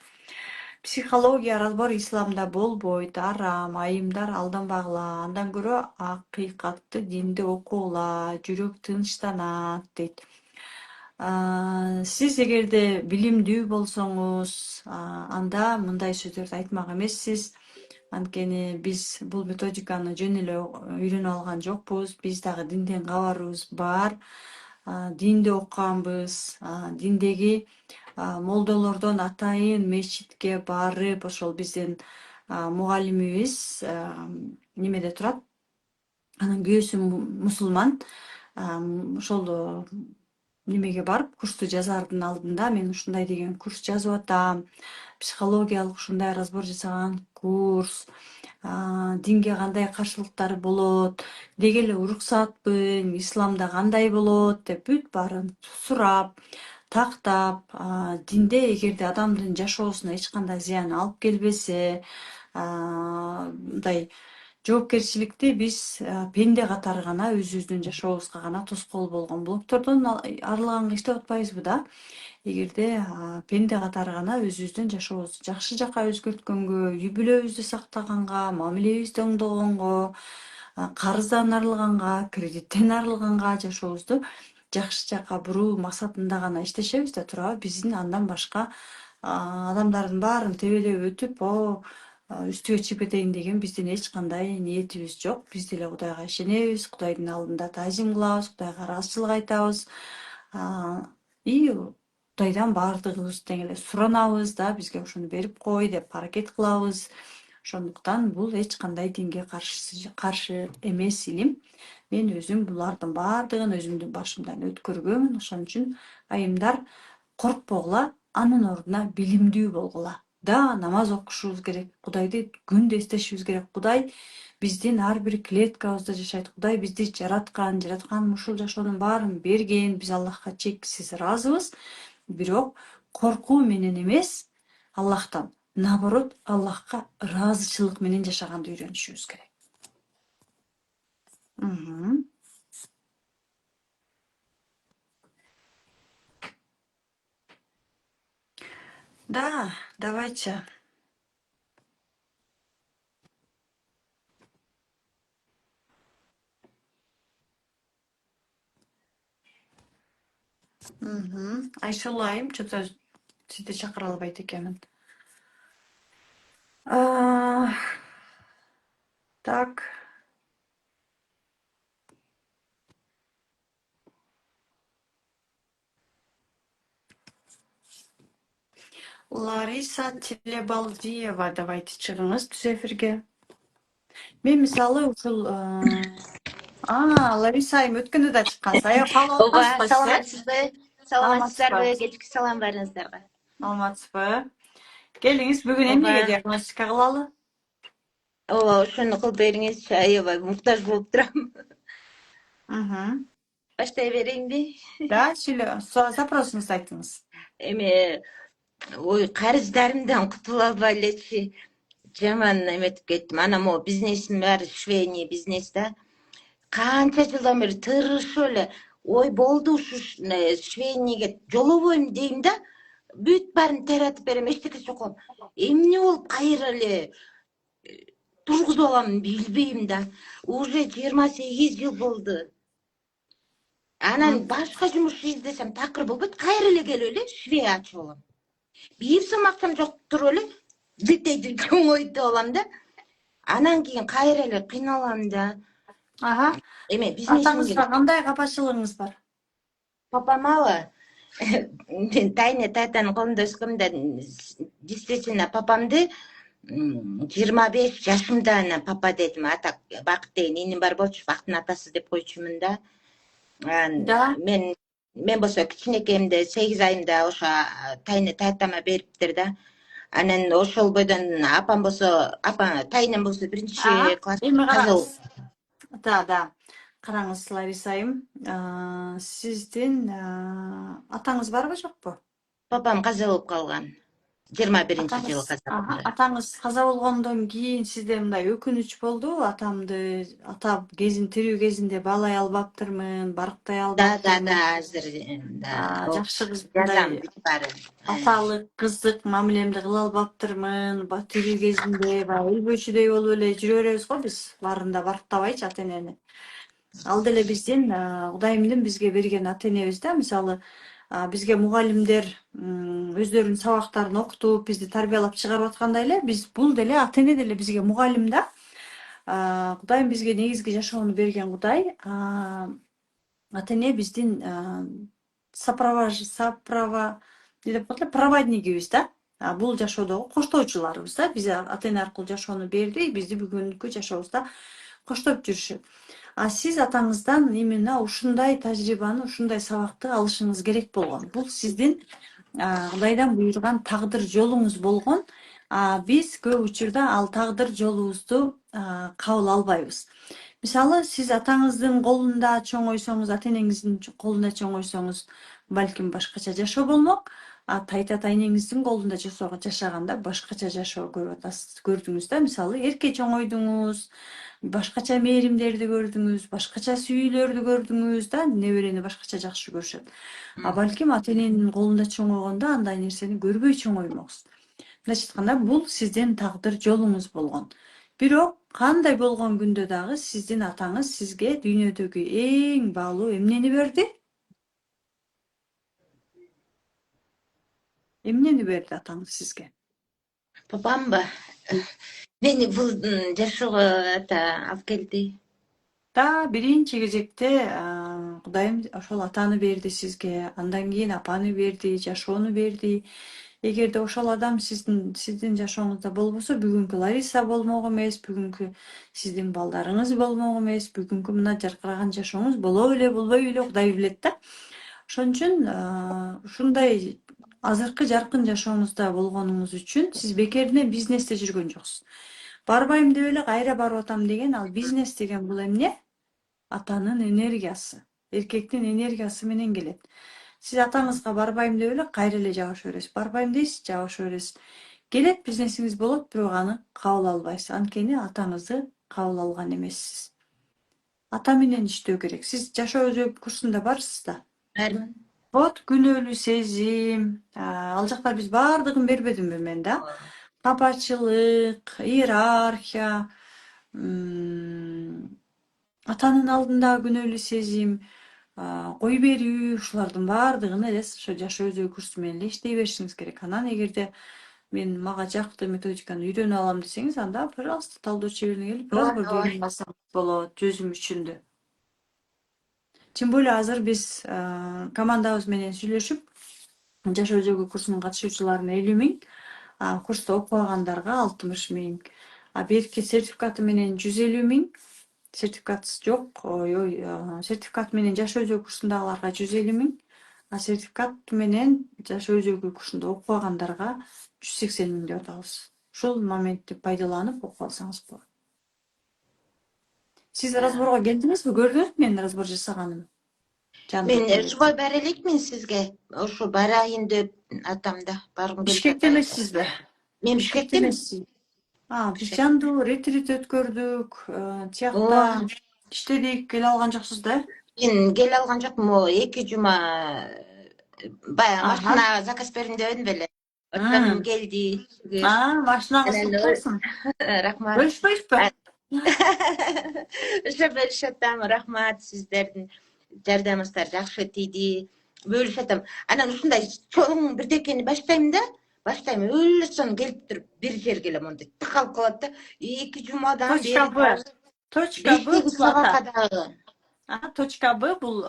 Психология разбор исламда болбойт, арам, айымдар алданбагыла. Андан көрө акыйкатты динди окугула, жүрөк тынчтанат, дейт. Сиз эгерде билимдүү болсоңуз, анда мындай сөздөрдү айтмак эмессиз. Анткени биз бул методиканы жөн эле үйрөнүп алган жокпуз. Биз дагы динден кабарыбыз бар. Динди окуганбыз. Диндеги молдолордон атайын мечитке барып, ошол биздин мугалимибиз немеде турат. Анын күйөөсү мусулман. Ошол немеге барып, курсту жазаардын алдында мен ушундай деген курс жазып атам. Психологиялык ушундай разбор жасаган курс. Динге кандай каршылыктар болот, деги эле уруксатпын, исламда кандай болот деп бүт баарын сурап, тактап, динде эгерде адамдын жашоосуна эч кандай зыян алып келбесе, мындай жоопкерчиликти биз пенде катары гана өзүбүздүн жашообузга гана тоскоол болгон блогдордон арылаганга иштеп атпайбызбы да? Эгерде пенде катары гана өзүбүздүн жашообузду жакшы жакка өзгөрткөнгө, үй бүлөбүздү сактаганга, мамилебизди оңдогонго, карыздан арылганга, кредиттен арылганга, жашообузду жакшы жакка буруу максатында гана иштешебиз да туурабы? Биздин андан башка адамдардын баарын тебелеп өтүп, үстүгө чыгып кетейин деген биздин эч кандай ниетибиз жок. Биз деле Кудайга ишенебиз, Кудайдын алдында таазим кылабыз, Кудайга ыраазычылык айтабыз. И Кудайдан баардыгыбыз тең эле суранабыз да, бизге ошону берип кой деп аракет кылабыз. Ошондуктан бул эч кандай динге каршы эмес илим. Мен өзүм булардын баардыгын өзүмдүн башымдан өткөргөмүн. Ошон үчүн айымдар коркпогула, анын ордуна билимдүү болгула. Да, намаз окушубуз керек. Кудайды күндө эстешибиз керек. Кудай биздин ар бир клеткабызда жашайт. Кудай бизди жараткан ушул жашоонун баарын берген. Биз Аллахка чексиз ыраазыбыз. Бирок коркуу менен эмес, Аллахтан, наоборот, Аллахка ыраазычылык менен жашаганды үйрөнүшүбүз керек. Да, давайте. Айшулайым, что-то сизди чакыра албайт экенмин. Так. Лариса Телебалдиева, давайте чыгыңыз түз эфирге. Мен мисалы ушул Лариса айым өткөндө да чыккансыз. Аябай кабыл Ооба, аткансызбы сиз? саламатсызбы? Саламатсыздарбы? Кечки салам барыңыздарга. Саламатсызбы? Келиңиз, бүгүн Ооба. эмнеге диагностика кылалы? Ооба, ошону кылып бериңизчи, аябай муктаж болуп турам. Баштай берейинби? Да, запросуңузду айтыңыз. Эме, карыздарымдан кутула албай элечи жаман эметип кеттим. Ана могу бизнесим баары швейный бизнес да. Канча жылдан бери тырышып эле, болду ушу швейныйге жолобойм дейм да, бүт баарын таратып берем, эчтекеси жок. Эмне болуп кайра эле тургузуп аламын билбейм да. Уже 28 жыл болду. Анан башка жумуш издесем такыр болбойт, кайра эле келип эле швей ачып алам. Бир сом акчам жок туруп эле детейди оңойтуп алам да. Анан кийин кайра эле кыйналам да. Эме Атаңызга кандай капачылыгыңыз бар? Папамабы? Тайне татанын колунда өскөм да, действительно папамды 25 жашымда ана папа дедим. Ата Бакыт деген иним бар болчу, Бакыттын атасы деп койчумун да. Мен болсо кичинекейимде 8 айымда ошо тайне татама бериптир да. Анан ошол бойдон апам болсо, тайнем болсо 1-чи класс казыл. Да. Караңыз, Лариса айым, сиздин атаңыз барбы жокпу? Папам каза болуп калган. 21-чи жылы каза болду. Атаңыз каза болгондон кийин сизде мындай өкүнүч болдубу? Ата тирүү кезинде баалай албаптырмын, барктай албаптырмын. Да, азыр жакшы кыздай аталык, кыздык мамилемди кыла албаптырмын, тирүү кезинде өлбөчүдөй болуп эле жүрө беребиз го биз, баарында барктабайчы ата-энени. Ал деле биздин Кудайымдын бизге берген ата-энебиз да, мисалы бизге мугалимдер өздөрүнүн сабактарын окутуп, бизди тарбиялап чыгарып аткандай эле, биз бул деле ата-эне деле бизге мугалим да. Кудайым бизге негизги жашоону берген Кудай. Ата-эне биздин проводнигибиз да. Бул жашоодогу коштоочуларыбыз да. Биз ата-эне аркылуу жашоону берди, бизди бүгүнкү жашообузда коштоп жүрүшөт. Сиз атаңыздан именно ушундай тажрыйбаны, ушундай сабакты алышыңыз керек болгон. Бул сиздин Кудайдан буйруган тагдыр жолуңуз болгон. Биз көп учурда ал тагдыр жолубузду кабыл албайбыз. Мисалы, сиз атаңыздын колунда чоңойсоңуз, ата энеңиздин колунда чоңойсоңуз, балким башкача жашоо болмок. А тайта тайнеңиздин колунда жашаганда башкача жашоо көрүп атасыз, көрдүңүз да. Мисалы, эрке чоңойдуңуз, башкача мээримдерди көрдүңүз, башкача сүйүүлөрдү көрдүңүз да, неберени башкача жакшы көрүшөт. А балким ата эненин колунда чоңойгондо андай нерсени көрбөй чоңоймоксуз. Мындайча айтканда, бул сиздин тагдыр жолуңуз болгон. Бирок кандай болгон күндө дагы сиздин атаңыз сизге дүйнөдөгү эң баалуу эмнени берди? Эмнени берди атаңыз сизге? Babam ba meni bu жашоого алып келди. Да, биринчи кезекте Кудайым ошол атаны берди сизге, андан кийин апаны берди, жашоону берди. Эгерде ошол адам сиздин жашооңузда болбосо, бүгүнкү Лариса болмок эмес, бүгүнкү сиздин балдарыңыз болмок эмес, бүгүнкү мына жаркыраган жашооңуз боло беле, болбой беле, Кудай билет да. Ошон үчүн ушундай азыркы жаркын жашооңузда болгонуңуз үчүн сиз бекеринен бизнесте жүргөн жоксуз. Барбайм деп эле кайра барып атам деген, ал бизнес деген бул эмне? Атанын энергиясы, эркектин энергиясы менен келет. Сиз атаңызга барбайм деп эле кайра эле жабыша бересиз. Барбайм дейсиз, жабыша бересиз. Келет, бизнесиңиз болот, бирок аны кабыл албайсыз. Анткени атаңызды кабыл алган эмессиз. Ата менен иштөө керек. Сиз жашоо өзгөрүү курсунда барсыз да. Бармын. Вот күнөөлүү сезим, ал жакта биз баардыгын бербедимби мен да? Капачылык, иерархия, атанын алдындагы күнөөлүү сезим, кой берүү, ушулардын баардыгын эле ошо жашоо өзгөрүү курсу менен эле иштей беришиңиз керек. Анан эгерде мага жакты методиканы үйрөнүп алам десеңиз, анда пожалуйста талдоо чеберине келип разбор берип алсаңыз болот чөзүм үчүн. Тем более азыр биз командабыз менен сүйлөшүп, жашоо өзгөрүү курсунун катышуучуларына 50 000, курста окубагандарга 60 000, берки сертификаты менен 150 000, сертификатсыз жок, сертификат менен жашоо өзгөрүү курсундагыларга 150 000, сертификат менен жашоо өзгөрүү курсунда окубагандарга 180 000 деп атабыз. Ушул моментти пайдаланып окуп алсаңыз болот. Сиз разборго келдиңизби? Көрдүңүзбү менин разбор жасаганым? Мен жубай бара элекмин сизге. Ошо барайын деп атам да, баргым келип Бишкекте атат. эмессизби? Мен Бишкектемин. Биз жандуу ретрит өткөрдүк, тиякта иштедик, келе алган жоксуз да? Мен келе алган жокмун. 2 жума баягы машина заказ бердим дебедим беле. Ошону келди. Машинаңыз куттуу болсун. Рахмат. Бөлүшпөйсүзбү? Ошо бөлүшүп атам. Рахмат, сиздердин жардамыңыздар жакшы тийди. Бөлүшүп атам. Анан ушундай чоң бирдекени баштайм да, өлсөм келип туруп бир жерге эле мондай тыкалып калат да. 2 жумадан бери Точка Б бул ата. Точка Б бул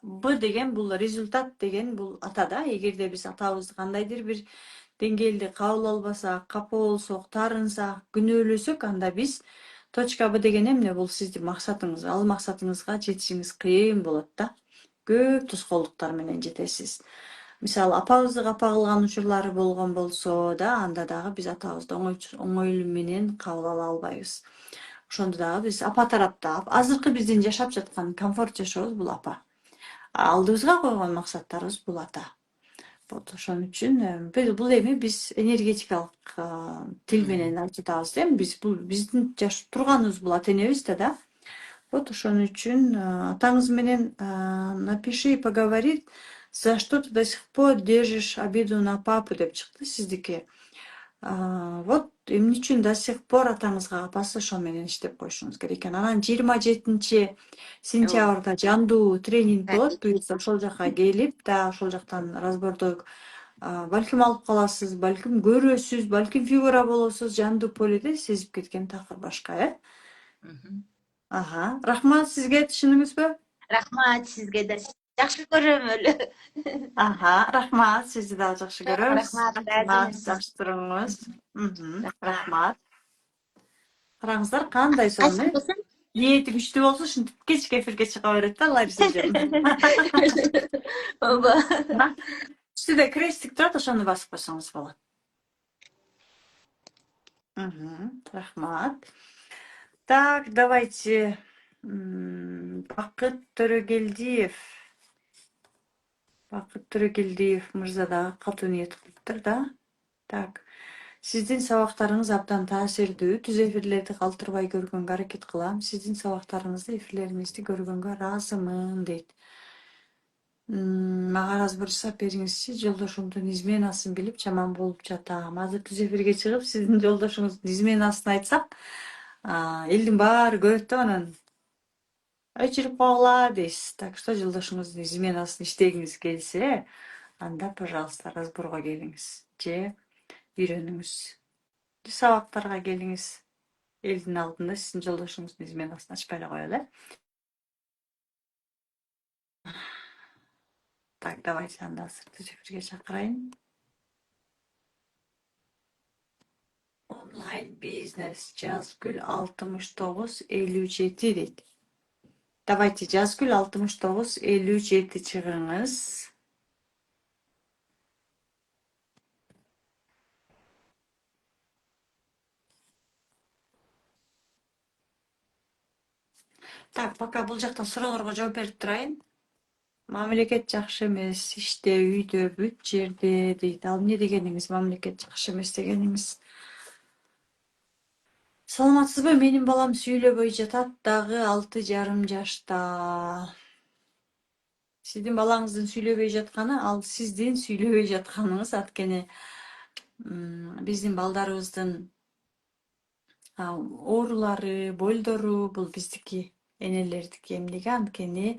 Б деген бул результат деген бул ата да. Эгерде биз атабызды кандайдыр бир деңгээлде кабыл албасак, капа болсок, таарынсак, күнөөлөсөк, анда биз точка Б деген эмне? Бул сиздин максатыңыз. Ал максатыңызга жетишиңиз кыйын болот да. Көп тоскоолдуктар менен жетесиз. Мисалы, апабызды капа кылган учурлары болгон болсо да, анда дагы биз атабызды оңойлуу менен кабыл ала албайбыз. Ошондо дагы биз апа тарапта, азыркы биздин жашап жаткан комфорт жашообуз бул апа. Алдыбызга койгон максаттарыбыз бул ата. Вот ошон үчүн бул эми биз энергетикалык тил менен айтып атабыз да. Биздин жашап турганыбыз бул ата энебиз да. Вот ошон үчүн атаңыз менен напиши и поговори, за что ты до сих пор держишь обиду на папу деп чыкты сиздики. Вот эмне үчүн до сих пор атаңызга апасы ошол менен иштеп коюшуңуз керек экен. Анан 27 сентябрда жандуу тренинг болот, буюрса ошол жака келип, ошол жактан разборду балким алып каласыз, балким көрөсүз, балким фигура болосуз, жандуу поледе сезип кеткен такыр башка, Рахмат сизге, түшүндүңүзбү? Рахмат сизге да. Жакшы көрөм эле. Рахмат, сизди дагы жакшы көрөбүз. Рахмат, жакшы туруңуз. Рахмат. Караңыздар, кандай сонун, ниети күчтүү болсо ушинтип кечке эфирге чыга берет да, Лариса эжем. Ооба. Үстүдө крестик турат, ошону басып койсоңуз болот. Рахмат. Так, давайте Бакыт Төрөгелдиев. Бакыт Төрөгелдиев мырза дагы катуу ниет кылыптыр да. Так. Сиздин сабактарыңыз абдан таасирдүү. Түз эфирлерди калтырбай көргөнгө аракет кылам. Сиздин сабактарыңызды, эфирлериңизди көргөнгө ыраазымын дейт. Мага разбор жасап бериңизчи, жолдошумдун изменасын билип жаман болуп жатам. Азыр түз эфирге чыгып, сиздин жолдошуңуздун изменасын айтсак, элдин баары көрөт да анан өчүрүп койгула дейсиз. Так что жолдошуңуздун изменасын иштегиңиз келсе, анда, пожалуйста, разборго келиңиз же үйрөнүңүз. Сабактарга келиңиз. Элдин алдында сиздин жолдошуңуздун изменасын ачпай эле коелу, э? Так, давайте анда азыр түз эфирге чакырайын. Онлайн бизнес Жазгүл 6957 дейт. Давайте Жазгүл 6957 чыгыңыз. Так, пока бул жакта суроолорго жооп берип турайын. Мамлекет жакшы эмес, иште, үйдө, бүт жерде дейт. Ал эмне дегениңиз, мамлекет жакшы эмес дегениңиз? Саламатсызбы? Менин балам сүйлөбөй жатат, дагы 6,5 жашта. Сиздин балаңыздын сүйлөбөй жатканы, ал сиздин сүйлөбөй жатканыңыз. Анткени биздин балдарыбыздын оорулары, болдору бул биздики, энелердики. Эмнеге? Анткени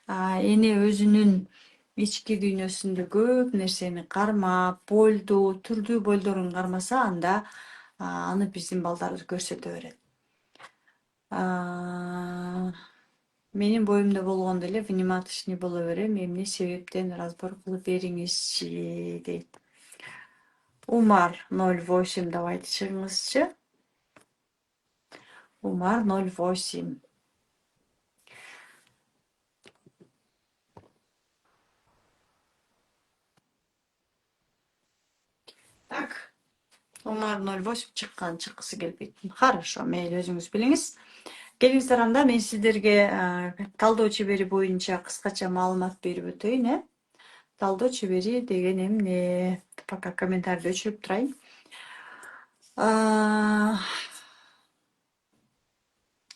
эне өзүнүн ички дүйнөсүндө көп нерсени кармап, түрдүү болдорун кармаса, анда аны биздин балдарыбыз көрсөтө берет. Менин боюмда болгондо эле внимательный боло берем. Эмне себептен разбор кылып бериңизчи дейт. Умар 08, давайте чыгыңызчы. Умар 08. Так. Умар 08 чыккысы келбейт. Хорошо, мейли, өзүңүз билиңиз. Келиңиздер, анда мен сиздерге талдоо чебери боюнча кыскача маалымат берип өтөйүн, э? Талдоо чебери деген эмне? Пока комментарийди өчүрүп турайын.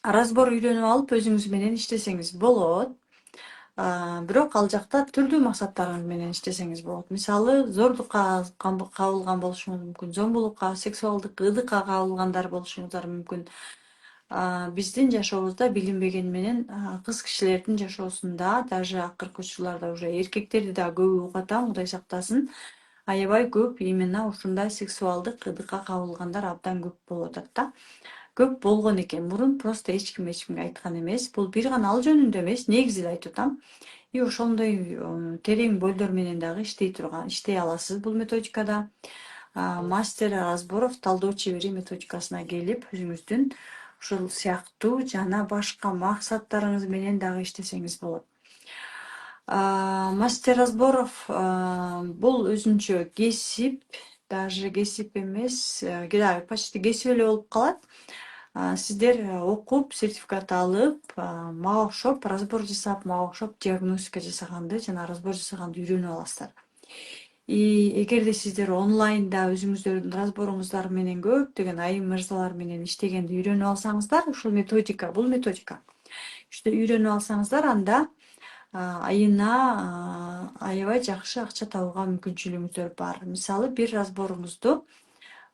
Разбор үйрөнүп алып өзүңүз менен иштесеңиз болот. Бирок ал жакта түрдүү максаттарыңыз менен иштесеңиз болот. Мисалы, зордукка кабылган болушуңуз мүмкүн, зомбулукка, сексуалдык ыдыкка кабылгандар болушуңуздар мүмкүн. Биздин жашообузда билинбеген менен кыз кишилердин жашоосунда, даже акыркы учурларда уже эркектерди да көп угатам, Кудай сактасын. Аябай көп именно ушундай сексуалдык ыдыкка кабылгандар абдан көп болуп атат да. Көп болгон экен. Мурун просто эч кимге айткан эмес. Бул бир гана ал жөнүндө эмес, негизи эле айтып атам. И ошондой терең болдор менен дагы иштей аласыз бул методикада. Мастер Разборов талдоо чебери методикасына келип, өзүңүздүн ушул сыяктуу жана башка максаттарыңыз менен дагы иштесеңиз болот. Мастер Разборов бул өзүнчө кесип, даже кесип эмес, почти кесип эле болуп калат. Сиздер окуп, сертификат алып, мага окшоп разбор жасап, мага окшоп диагностика жасаганды жана разбор жасаганды үйрөнүп аласыздар. И эгерде сиздер онлайнда өзүңүздөрдүн разборуңуздар менен көптөгөн айым мырзалар менен иштегенди үйрөнүп алсаңыздар, ушул методика, бул методика үйрөнүп алсаңыздар, анда айына аябай жакшы акча табууга мүмкүнчүлүгүңүздөр бар. Мисалы, бир разборуңузду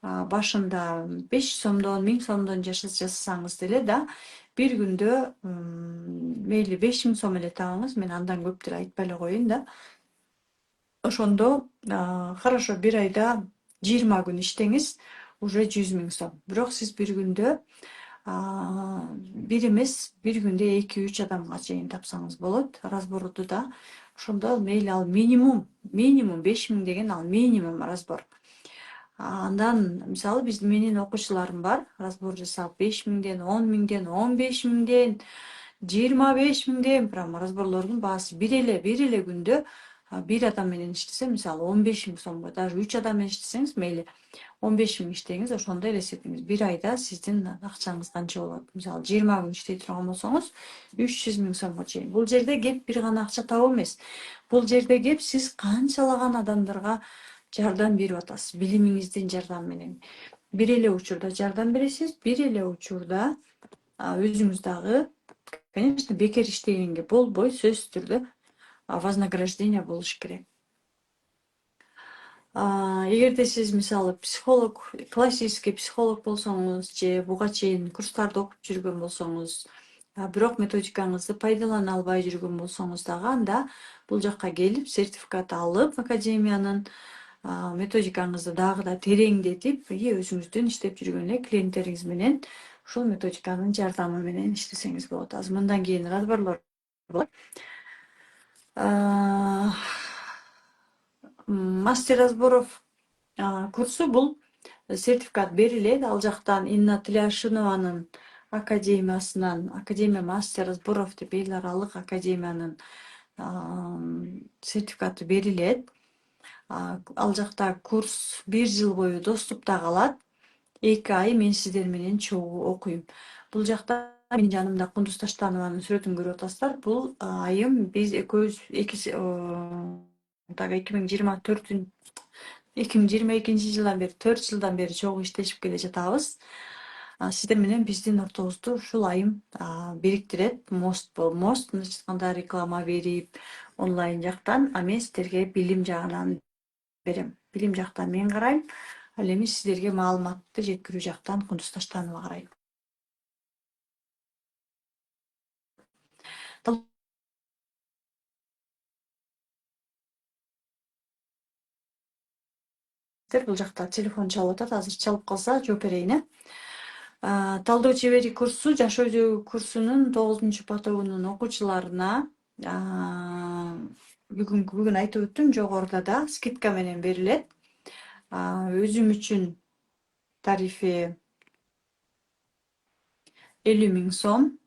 башында 500 сомдон, 1000 сомдон жасасаңыз деле да, бир күндө мейли 5000 сом эле табыңыз. Мен андан көп деле айтпай эле коеюн да. Ошондо хорошо, бир айда 20 күн иштеңиз, уже 100 000 сом. Бирок сиз бир күндө бир эмес, бир күндө 2-3 адамга чейин тапсаңыз болот разборду да. Ошондо мейли, ал минимум 5000 деген ал минимум разбор. Андан мисалы менин окуучуларым бар, разбор жасап 5000ден, 10 000ден, 15 000ден, 25 000ден, прям разборлордун баасы бир эле күндө bir адам менен иштесе, мисалы 15 миң сомго, даже 3 адам менен иштесеңиз мейли 15 миң иштеңиз, ошондой эле эсептеңиз. Bir айда сиздин акчаңыз канча болот? Мисалы 20 күн иштей турган болсоңуз, 300 миң сомго чейин. Бул жерде кеп бир гана акча табуу эмес. Бул жерде кеп сиз канчалаган адамдарга жардам берип атасыз, билимиңиздин жардамы менен. Бир эле учурда жардам бересиз, бир эле учурда өзүңүз дагы, конечно, бекер иштегенге болбой, сөзсүз түрдө вознаграждение болуш керек. Эгерде сиз мисалы психолог, классический психолог болсоңуз же буга чейин курстарды окуп жүргөн болсоңуз, бирок методикаңызды пайдалана албай жүргөн болсоңуз дагы, анда бул жакка келип сертификат алып академиянын методикаңызды дагы да тереңдетип, өзүңүздүн иштеп жүргөн эле клиенттериңиз менен ушул методиканын жардамы менен иштесеңиз болот. Азыр мындан кийин разборлор болот. Мастер разборов курсу бул сертификат берилет. Ал жактан Инна Тляшинованын академиясынан, академия мастер разборов деп эл аралык академиянын сертификаты берилет. Ал жакта курс 1 жыл бою доступта калат. 2 ай мен сиздер менен чогуу окуйм. Бул жакта менин жанымда Кундуз Таштанованын сүрөтүн көрүп атасыздар. Бул айым биз экөөбүз 2024 2022 жылдан бери 4 жылдан бери чогуу иштешип келе жатабыз. Сиздер менен биздин ортобузду ушул айым бириктирет. Мост мындайча айтканда реклама берип онлайн жактан, мен сиздерге билим жагынан берем. Билим жактан мен карайм, ал эми сиздерге маалыматты жеткирүү жактан Кундуз Таштанова карайт. Бул жакта телефон чалып атат, азыр чалып калса жооп берейин. Талдоо чебери курсу жаш өзөгү курсунун 9-потогунун окуучуларына бүгүн айтып өттүм, жогоруда да скидка менен берилет. Өзүм үчүн тарифи 50 миң сом,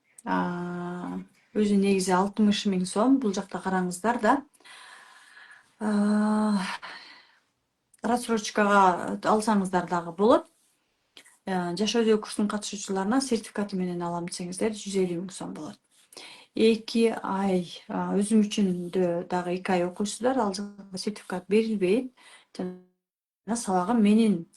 өзү негизи 60 миң сом. Бул жакта караңыздар да. Рассрочкага алсаңыздар дагы болот. Жаш өзөгү курсунун катышуучуларына сертификаты менен алам десеңиздер 150 миң сом болот. 2 ай өзүм үчүн дагы 2 ай окуйсуздар, ал жакта сертификат берилбейт. Жана сабагым менин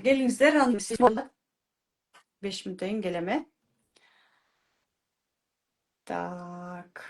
келиңиздер, аны 5 мүнөттөн келеме. Так.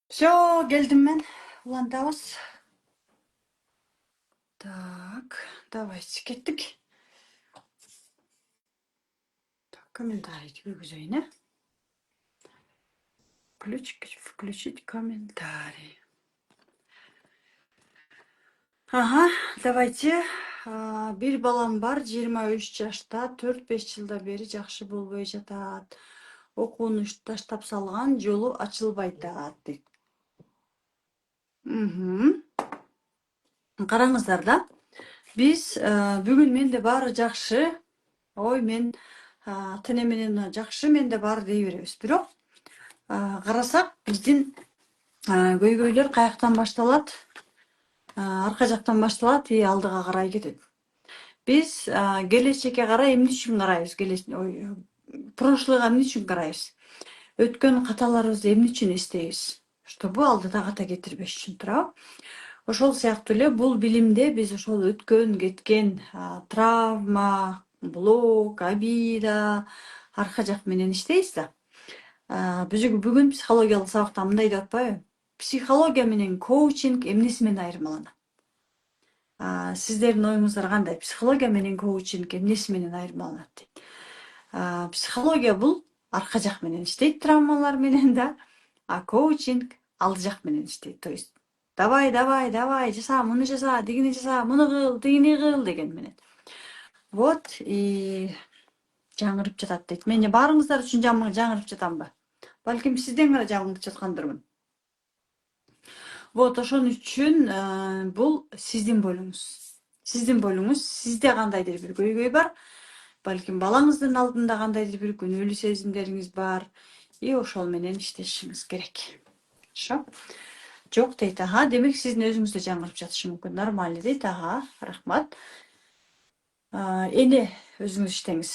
Все, келдим мен. Улантабыз. Так, давайте кеттик. Так, комментарий киргизейин, включить комментарий. Ага, давайте. Бир балам бар, 23 жашта, 4-5 жылдан бери жакшы болбой жатат. Окууну таштап салган, жолу ачылбай атат дейт. Караңыздар да. Биз бүгүн менде баары жакшы. Ой, мен ата-эне менен жакшы, менде баары дей беребиз. Бирок карасак биздин көйгөйлөр каяктан башталат? Арка жактан башталат и алдыга карай кетет. Биз келечекке карай эмне үчүн карайбыз? Прошлойго эмне үчүн карайбыз? Өткөн каталарыбызды эмне үчүн эстейбиз? Чтобы алдыда ката кетирбеш үчүн, туурабы? Ошол сыяктуу эле бул билимде биз ошол өткөн кеткен травма, блок, обида, арка жак менен иштейбиз да. Бүгүн психологиялык сабакта мындай деп атпайбы? Психология менен коучинг эмнеси менен айырмаланат? Сиздердин оюңуздар кандай? Психология менен коучинг эмнеси менен айырмаланат дейт. Психология бул арка жак менен иштейт, травмалар менен да, коучинг алды жак менен иштейт. То есть давай, жаса, муну жаса, тигини жаса, муну кыл, тигини кыл деген менен. Вот, и жаңырып жатат дейт. Мен баарыңыздар үчүн жаңырып жатамбы? Балким сизден гана жаңырып жаткандырмын. Вот, ошон үчүн бул сиздин бөлүңүз. Сизде кандайдыр бир көйгөй бар. Балким балаңыздын алдында кандайдыр бир күнөөлүү сезимдериңиз бар. И ошол менен иштешиңиз керек. Хорошо? Жок дейт, демек сиздин өзүңүздө жаңырып жатышы мүмкүн. Нормально дейт, рахмат. Эне өзүңүз иштеңиз.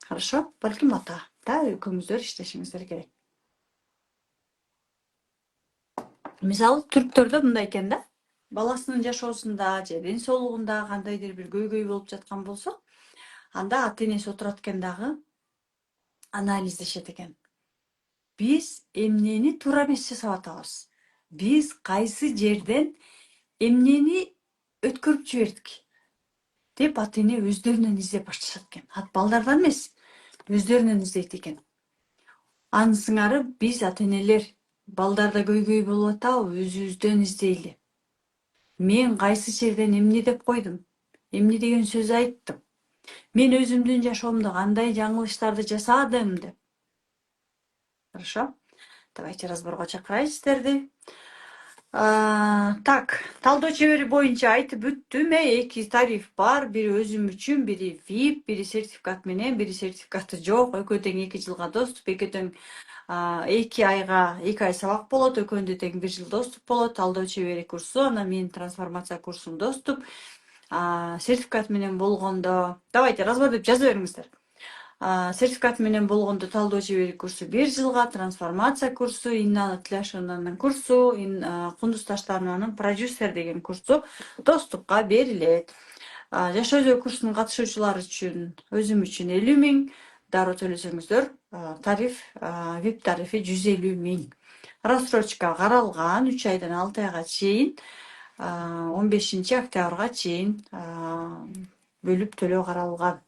Хорошо? Балким ата, экөөңүздөр иштешиңиздер керек. Мисалы түрктөрдө мындай экен да. Баласынын жашоосунда же ден соолугунда кандайдыр бир көйгөй болуп жаткан болсо, анда ата-энеси отурат экен дагы анализдешет экен. Биз эмнени туура эмес жасап атабыз? Биз кайсы жерден эмнени өткөрүп жибердик деп ата-эне өздөрүнөн издеп башташат экен. Балдардан эмес, өздөрүнөн издейт экен. Анысыңары биз ата-энелер балдарда көйгөй болуп атабы, өзүбүздөн издейли. Мен кайсы жерден эмне деп койдум? Эмне деген сөз айттым? Мен өзүмдүн жашоомдо кандай жаңылыштарды жасадым деп. Хорошо? Давайте разборго чакырайын сиздерди. Так, талдоо чебери боюнча айтып бүттүм. 2 тариф бар. Бири өзүм үчүн, бири VIP, бири сертификат менен, бири сертификаты жок. Экөө тең 2 жылга доступ, экөө тең 2 айга 2 ай сабак болот, экөөндө тең 1 жыл доступ болот. Талдоо чебери курсу, анан менин трансформация курсум доступ. Сертификат менен болгондо, давайте разбор деп жаза бериңиздер. Сертификат менен болгондо талдоо чебери курсу 1 жылга, трансформация курсу, Инна Тляшинанын курсу, Кундуз Таштарованын продюсер деген курсу доступка берилет. Жашоо өзгө курсунун катышуучулары үчүн, өзүм үчүн 50 000, дароо төлөсөңүздөр, тариф, VIP тарифи 150 000. Рассрочка каралган 3 айдан 6 айга чейин, 15 октябрга чейин бөлүп төлөө каралган.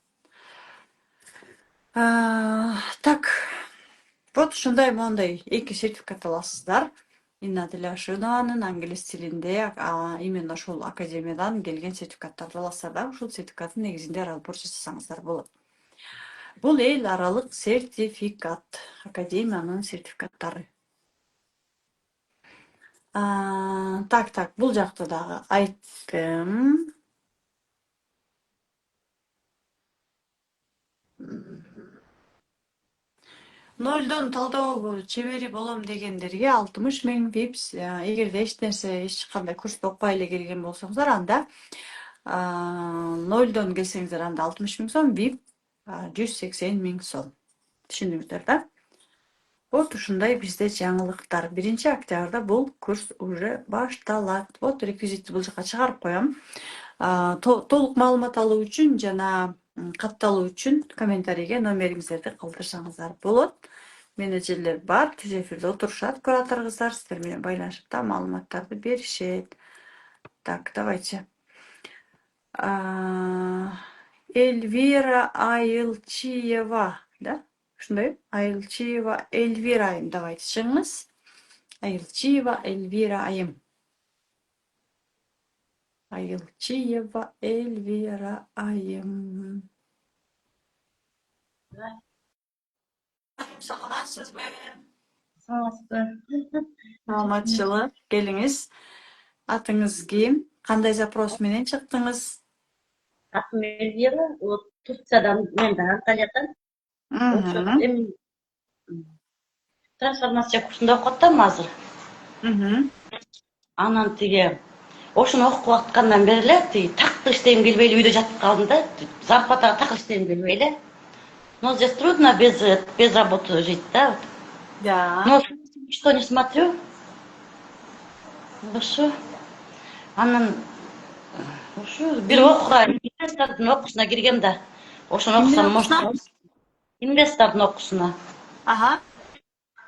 Так, вот ушундай моундай 2 сертификат аласыздар. Инна Тляшинованын англис тилинде именно ушул академиядан келген сертификаттарды аласыздар да, ушул сертификаттын негизинде разбор жасасаңыздар болот. Бул эл аралык сертификат, академиянын сертификаттары. Так, бул жакта дагы айттым. Нолдон талдоо чебери болом дегендерге 60 000 VIP. Эгерде эч кандай курсту окпай эле келген болсоңуздар, анда нолдон келсеңиздер, анда 60 000 сом, VIP 180 000 сом. Түшүндүңүздөр да? Вот ушундай бизде жаңылыктар. 1 октябрда бул курс уже башталат. Вот реквизитти бул жака чыгарып коем. Толук маалымат алуу үчүн жана катталуу үчүн комментарийге номериңиздерди калтырсаңыздар болот. менеджерлер бар, түз эфирде отурушат, куратор кыздар сиздер менен байланышып да маалыматтарды беришет. Так, давайте. Эльвира Айылчиева, да? Ушундай? Айылчиева Эльвира айым. Давайте чыгыңыз. Айылчиева Эльвира айым. Айылчиева Эльвира айым. Саламатсызбы? Саламатчылык. Келиңиз. Атыңыз ким? Кандай запрос менен чыктыңыз? Атым Эльвира, вот Турциядан мен да Анталиядан. Ошо эми трансформация курсунда окуп атам азыр. Анан тиги ошону окуп аткандан бери эле тиги так иштегим келбей эле үйдө жатып калдым да. Зарплатага так иштегим келбей эле. Но здесь трудно без работы жить, да? Да. Но что не смотрю. Ошо. Анан ошо бир окуга инвестордун окуусуна киргем да. Ошону окусам, может, инвестордун окуусуна. Ага.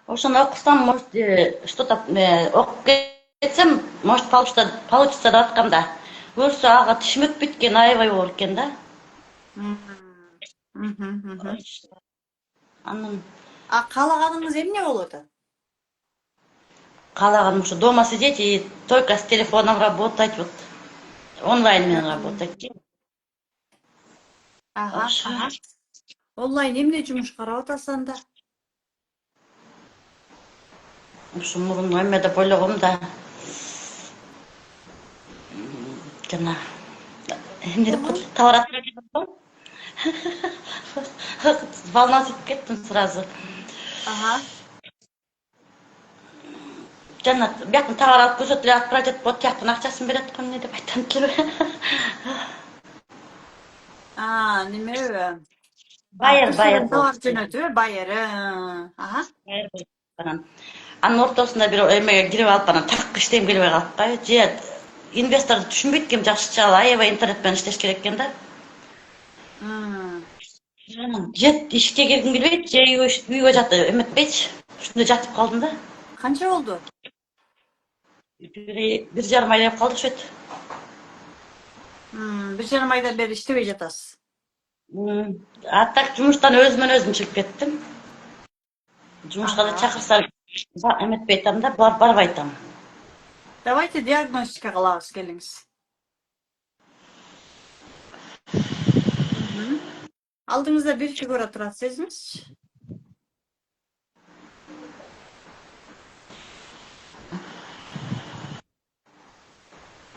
Ошону окусам, может, что-то окуп кетсем, может, получится деп аткам да. Көрсө ага тишим өтпөйт экен, аябай болор экен да. Анан Каалаганыңыз эмне болот? каалаганым ушу дома сидеть и только с телефоном работать, вот онлайн менен работать. Ага. Онлайн эмне жумуш карап атасыз анда? Ушу мурун эме деп ойлогом да. Жана эмне деп коет, товар отправить. Волнасып кеттим сразу. Ага. Жана бияктан товар алып көрсөтүп эле отправить этип коет, тияктан акчасын берет го эмне деп айтам келбей. Неме? Байер. Товар жөнөтүү, байер. Ага. Анын ортосунда бир эмеге кирип алып анан так иштегим келбей калып же инвесторду түшүнбөйт экенм, жакшыча аябай интернет менен иштеш керек экен да. Же ишке киргим келбейт, же үйгө жатып эметпейт. Ушундай жатып калдым да. Канча болду? 1,5 ай деп калдык шет. 1,5 айдан бери иштебей жатасыз. А так жумуштан өзүмөн өзүм чыгып кеттим. Жумушка да чакырса эметпей атам да, барбай атам. Давайте диагностика кылабыз, келиңиз. Алдыңызда бир фигура турат, сезиңизчи.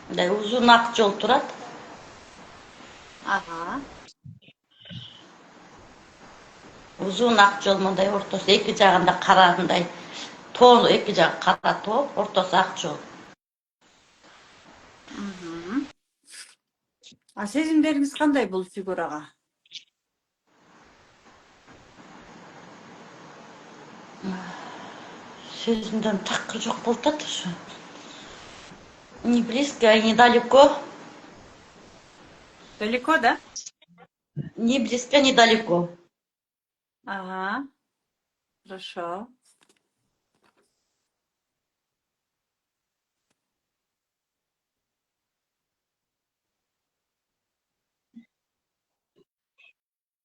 Мындай узун ак жол турат. Ага. Узун ак жол, мындай ортосу эки жагында кара, мындай тоо, эки жагы кара тоо, ортосу ак жол. Сезимдериңиз кандай бул фигурага? Сезимден такыр жок болуп атат ушу. Не близко и не далеко. Далеко, да? Не близко, не далеко. Ага. Хорошо.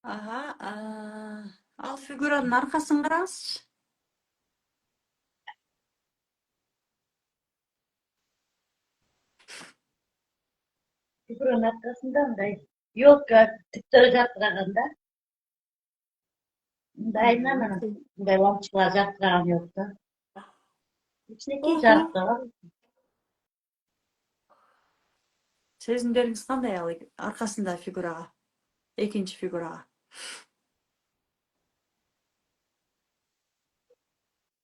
Ага. Ал фигуранын аркасын караңызчы. Фигуранын аркасында мындай елка тиктөө жалтыраган да. Мындай айнан мындай лампочкалар жалтыраган елка. Кичинекей жарыктар бар. Сезимдериңиз кандай ал аркасында фигурага? Экинчи фигурага.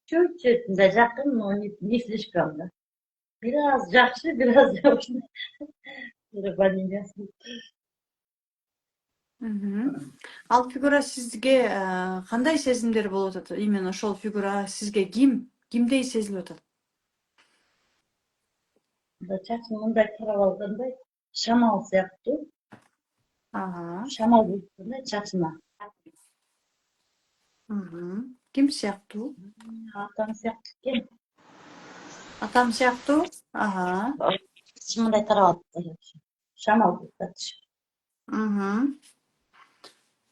Чуть-чуть мындай жакын, но не слишком да. Biraz жакшы, biraz жакшы. Ал фигура сизге кандай сезимдер болуп атат? Именно ошол фигура сизге кимдей сезилип атат? Чачым мындай тарап алгандай, шамал сыяктуу. Ага. Шамал ийгендей чачыма. Ким сыяктуу? Атам сияқты екен. Атам сыяктуу? Ага. Мындай тарап атты. Шамал болып жатыр. Мгм.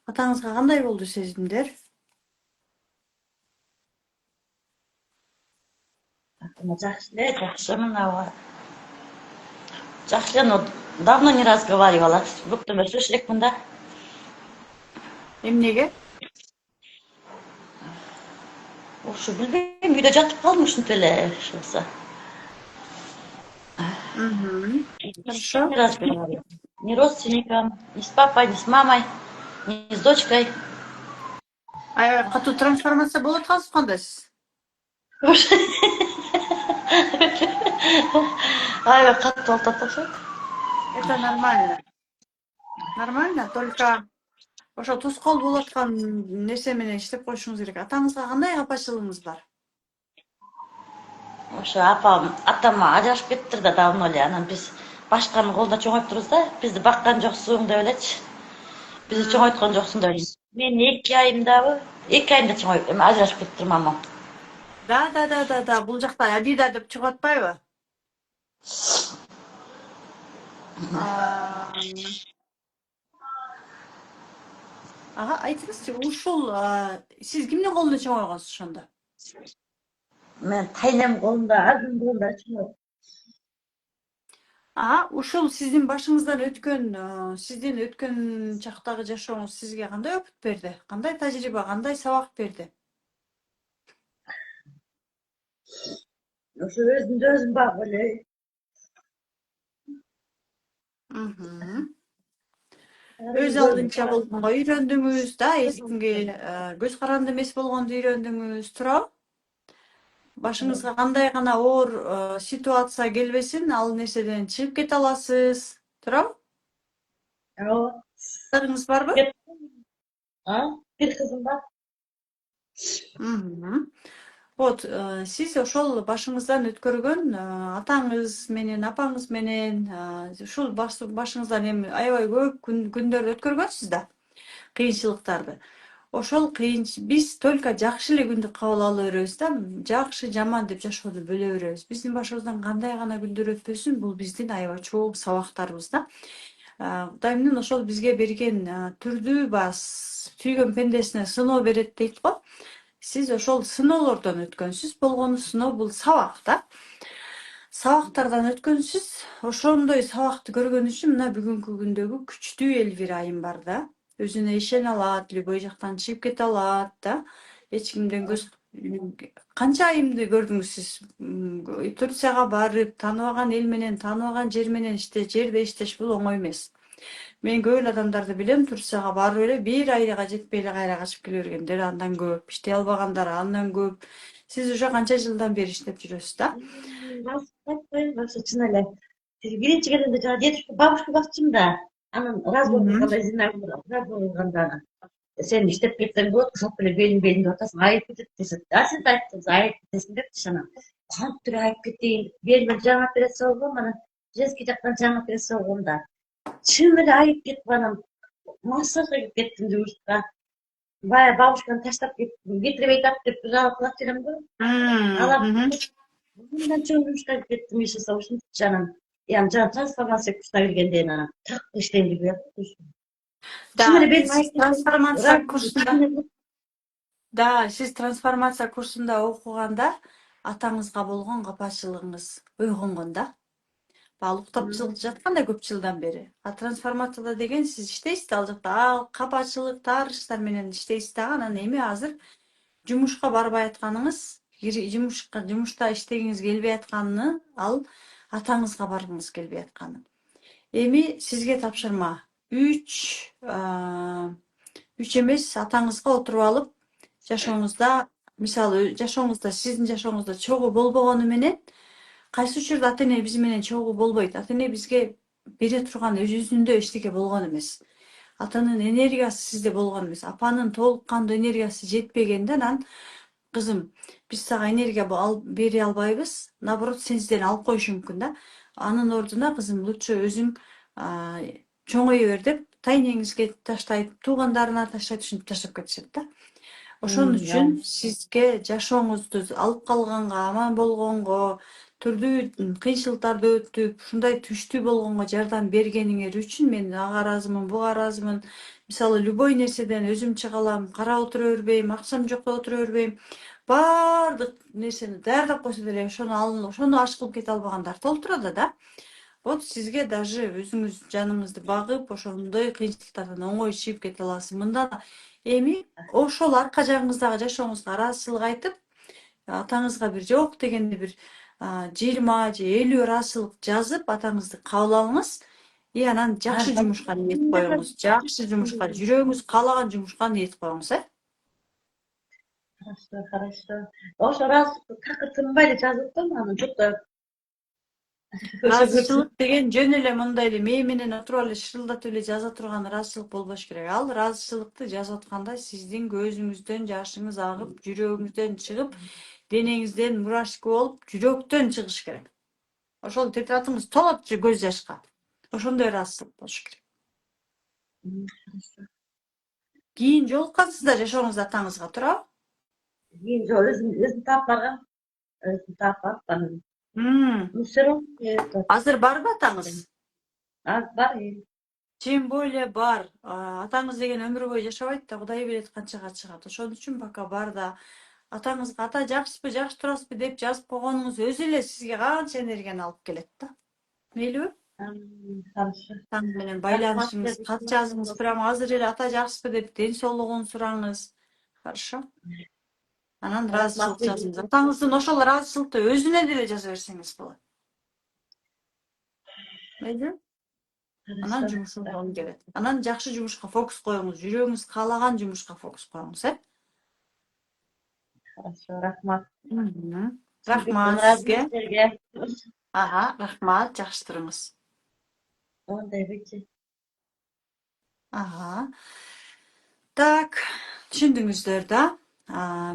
Атаңызга кандай болду сезимдер? Атама жақсы эле, жақсы мынау. Жақсы, но давно не разговаривала. Көптөн бери сүйлөшүп элекмин да. Эмнеге? Ушу билбейм, үйдө жатып калдым ушинтип эле ошолсо. Мгм. Хорошо. Не разговаривала. Ни родственникам, ни с папой, ни с мамой, ни с дочкой. Аябай катуу трансформация болуп аткансыз кандайсыз? Аябай катуу болуп атат окшойт. Это нормально. Нормально, только ошо тускоол болуп аткан нерсе менен иштеп коюшуңуз керек. Атаңызга кандай капачылыгыңыз бар? Ошо атам ажырашып кетиптир да давно эле. Анан биз башканын колунда чоңойтурбуз да. Бизди баккан жоксуң деп элечи. Бизди чоңойткон жоксуң деп эле. Мен 2 айымдабы, 2 айымда ажырашып кетиптир мамам. Да. Бул жакта Абида деп чыгып атпайбы? Ага, айтыңызчы, ушул сиз кимдин колунда чоңойгонсуз ошондо? Мен тайнем колунда, азым колунда чоңойдум. Ушул сиздин башыңыздан сиздин өткөн чактагы жашооңуз сизге кандай опыт берди? Кандай тажрыйба, кандай сабак берди? Ошо өзүмдү өзүм багып эле. Мгм. Өз алдынча болгонго үйрөндүңүз да, эч кимге көз каранды эмес болгонду үйрөндүңүз, туурабы? Башыңызга кандай гана оор ситуация келбесин, ал нерседен чыгып кете аласыз, туурабы? Ооба. Кыздарыңыз барбы? Бир кызым бар. Мгм. Вот, сиз ошол башыңыздан өткөргөн атаңыз менен, апаңыз менен ушул башыңыздан эми аябай көп күндөрдү өткөргөнсүз да, кыйынчылыктарды. Ошол биз только жакшы эле күндү кабыл ала беребиз да, жакшы, жаман деп жашоону бөлө беребиз. Биздин башыбыздан кандай гана күндөр өтпөсүн, бул биздин аябай чоң сабактарыбыз да. Кудайымдын ошол бизге берген түрдүү сүйгөн пендесине сыноо берет дейт го. Сиз ошол сыноолордон өткөнсүз, болгону сыноо бул сабак да. Сабактардан өткөнсүз, ошондой сабакты көргөн үчүн мына бүгүнкү күндөгү күчтүү Элвира айым бар да. Өзүнө ишене алат, любой жактан чыгып кете алат да. Эч кимден канча айымды көрдүңүз сиз? Турцияга барып, тааныбаган эл менен, тааныбаган жер менен жерде иштеш бул оңой эмес. Мен көп эле адамдарды билем, Турцияга барып эле бир айга жетпей эле кайра качып келе бергендер андан көп, иштей албагандар андан көп. Сиз уже канча жылдан бери иштеп жүрөсүз да? Вообще чын эле. Биринчи келгенде жана дедушка, бабушка бакчымын да. Анан разговор кылганда разговор кылганда сен иштеп кетсең болот, калп эле белиң деп атасың, айып кетет десет. Сен да айттыңыз, айып кетесиң депчи анан. Кантип эле айып кетейин? Белиме жаңы операция болгом, анан женский жактан жаңы операция болгом да. Чын эле айып кетип анан массажга кирип кеттим жумушка. Бая бабушканы таштап кеттим, кетирбей тап деп жалакылап жүрөм го. Мындан чоң жумушка кирип кеттим, иш жасап ушинтип анан. Жаңы трансформация курсуна киргенден анан так иштейм деп жатыр. Сиз трансформация курсунда окуганда атаңызга болгон капачылыгыңыз ойгонгон да. Ал уктап жаткан да көп жылдан бери. Трансформацияда деген сиз иштейсиз ал жакта, капачылык, таарыштар менен иштейсиз да, анан эми азыр жумушка барбай атканыңыз, жумушта иштегиңиз келбей атканы, ал атаңызга баргыңыз келбей атканы. Эми сизге тапшырма. 3 эмес, атаңызга отуруп алып, жашооңузда, мисалы, сиздин жашооңузда чогуу болбогону менен, кайсы учурда ата эне биз менен чогуу болбойт. Ата эне бизге бере турган өзүндө эчтеке болгон эмес. Атанын энергиясы сизде болгон эмес. Апанын толук кандуу энергиясы жетпегенде, анан кызым, биз сага энергия бере албайбыз. Наоборот, сизден алып коюшу мүмкүн да. Анын ордуна кызым, лучше өзүң чоңое бер деп тайнеңизге таштайт, туугандарына таштайт, ушинтип таштап кетишет да. Ошон үчүн сизге жашооңузду алып калганга, аман болгонго, түрдүү кыйынчылыктарды өтүп, ушундай түштүү болгонго жардам бергениңер үчүн мен ага ыраазымын, буга ыраазымын. Мисалы, любой нерседен өзүм чыга алам, карап отура бербейм, акчам жок деп отура бербейм. Баардык нерсени даярдап койсо деле ошону аш кылып кете албагандар толтурат да. Вот сизге даже өзүңүз жаныңызды багып, ошондой кыйынчылыктардан оңой чыгып кете аласыз. Мындан эми ошол арка жагыңыздагы жашооңузга ыраазычылык айтып, атаңызга бир жок дегенде бир 20 же 50 ыраазычылык жазып, атаңызды кабыл алыңыз. И анан жакшы жумушка ниет коюңуз. Жакшы жумушка, жүрөгүңүз каалаган жумушка ниет коюңуз, Хорошо, хорошо. Ошо раз такыр тынбай эле жазып атам, анан жукта ыраазычылык деген жөн эле мындай эле мээ менен отуруп эле шырылдатып эле жаза турган ыраазычылык болбош керек. Ал ыраазычылыкты жазып атканда сиздин көзүңүздөн жашыңыз агып, жүрөгүңүздөн чыгып, денеңизден мурашка болуп, жүрөктөн чыгыш керек. Ошол тетрадыңыз толот көз жашка. Ошондой ыраазычылык болуш керек. Кийин жолуккансызда жашооңузда атаңызга туурабы? кийин жок өзүм таап баргам. Өзүм таап барып анан все равно Азыр барбы атаңыз? бар. Тем более бар. Атаңыз деген өмүр бою жашабайт да, Кудай билет канчага чыгат. Ошон үчүн пока бар да. Атаңызга ата жакшысызбы, жакшы турасызбы деп жазып койгонуңуз өзү эле сизге канча энергияны алып келет да. Мейлиби? Хорошо. Таң менен байланышыңыз, кат жазыңыз, прямо азыр эле ата жакшысызбы деп ден соолугун сураңыз. Хорошо? Анан ыраазычылык жазыңыз. Атаңыздын ошол ыраазычылыкты өзүнө деле жаза берсеңиз болот. Мейлиби? Анан жумушуңуз оң келет. Анан жакшы жумушка фокус коюңуз, жүрөгүңүз каалаган жумушка фокус коюңуз, Хорошо, рахмат. Рахмат сизге. Рахмат, жакшы туруңуз. Ондай бечи. Так, түшүндүңүздөр да.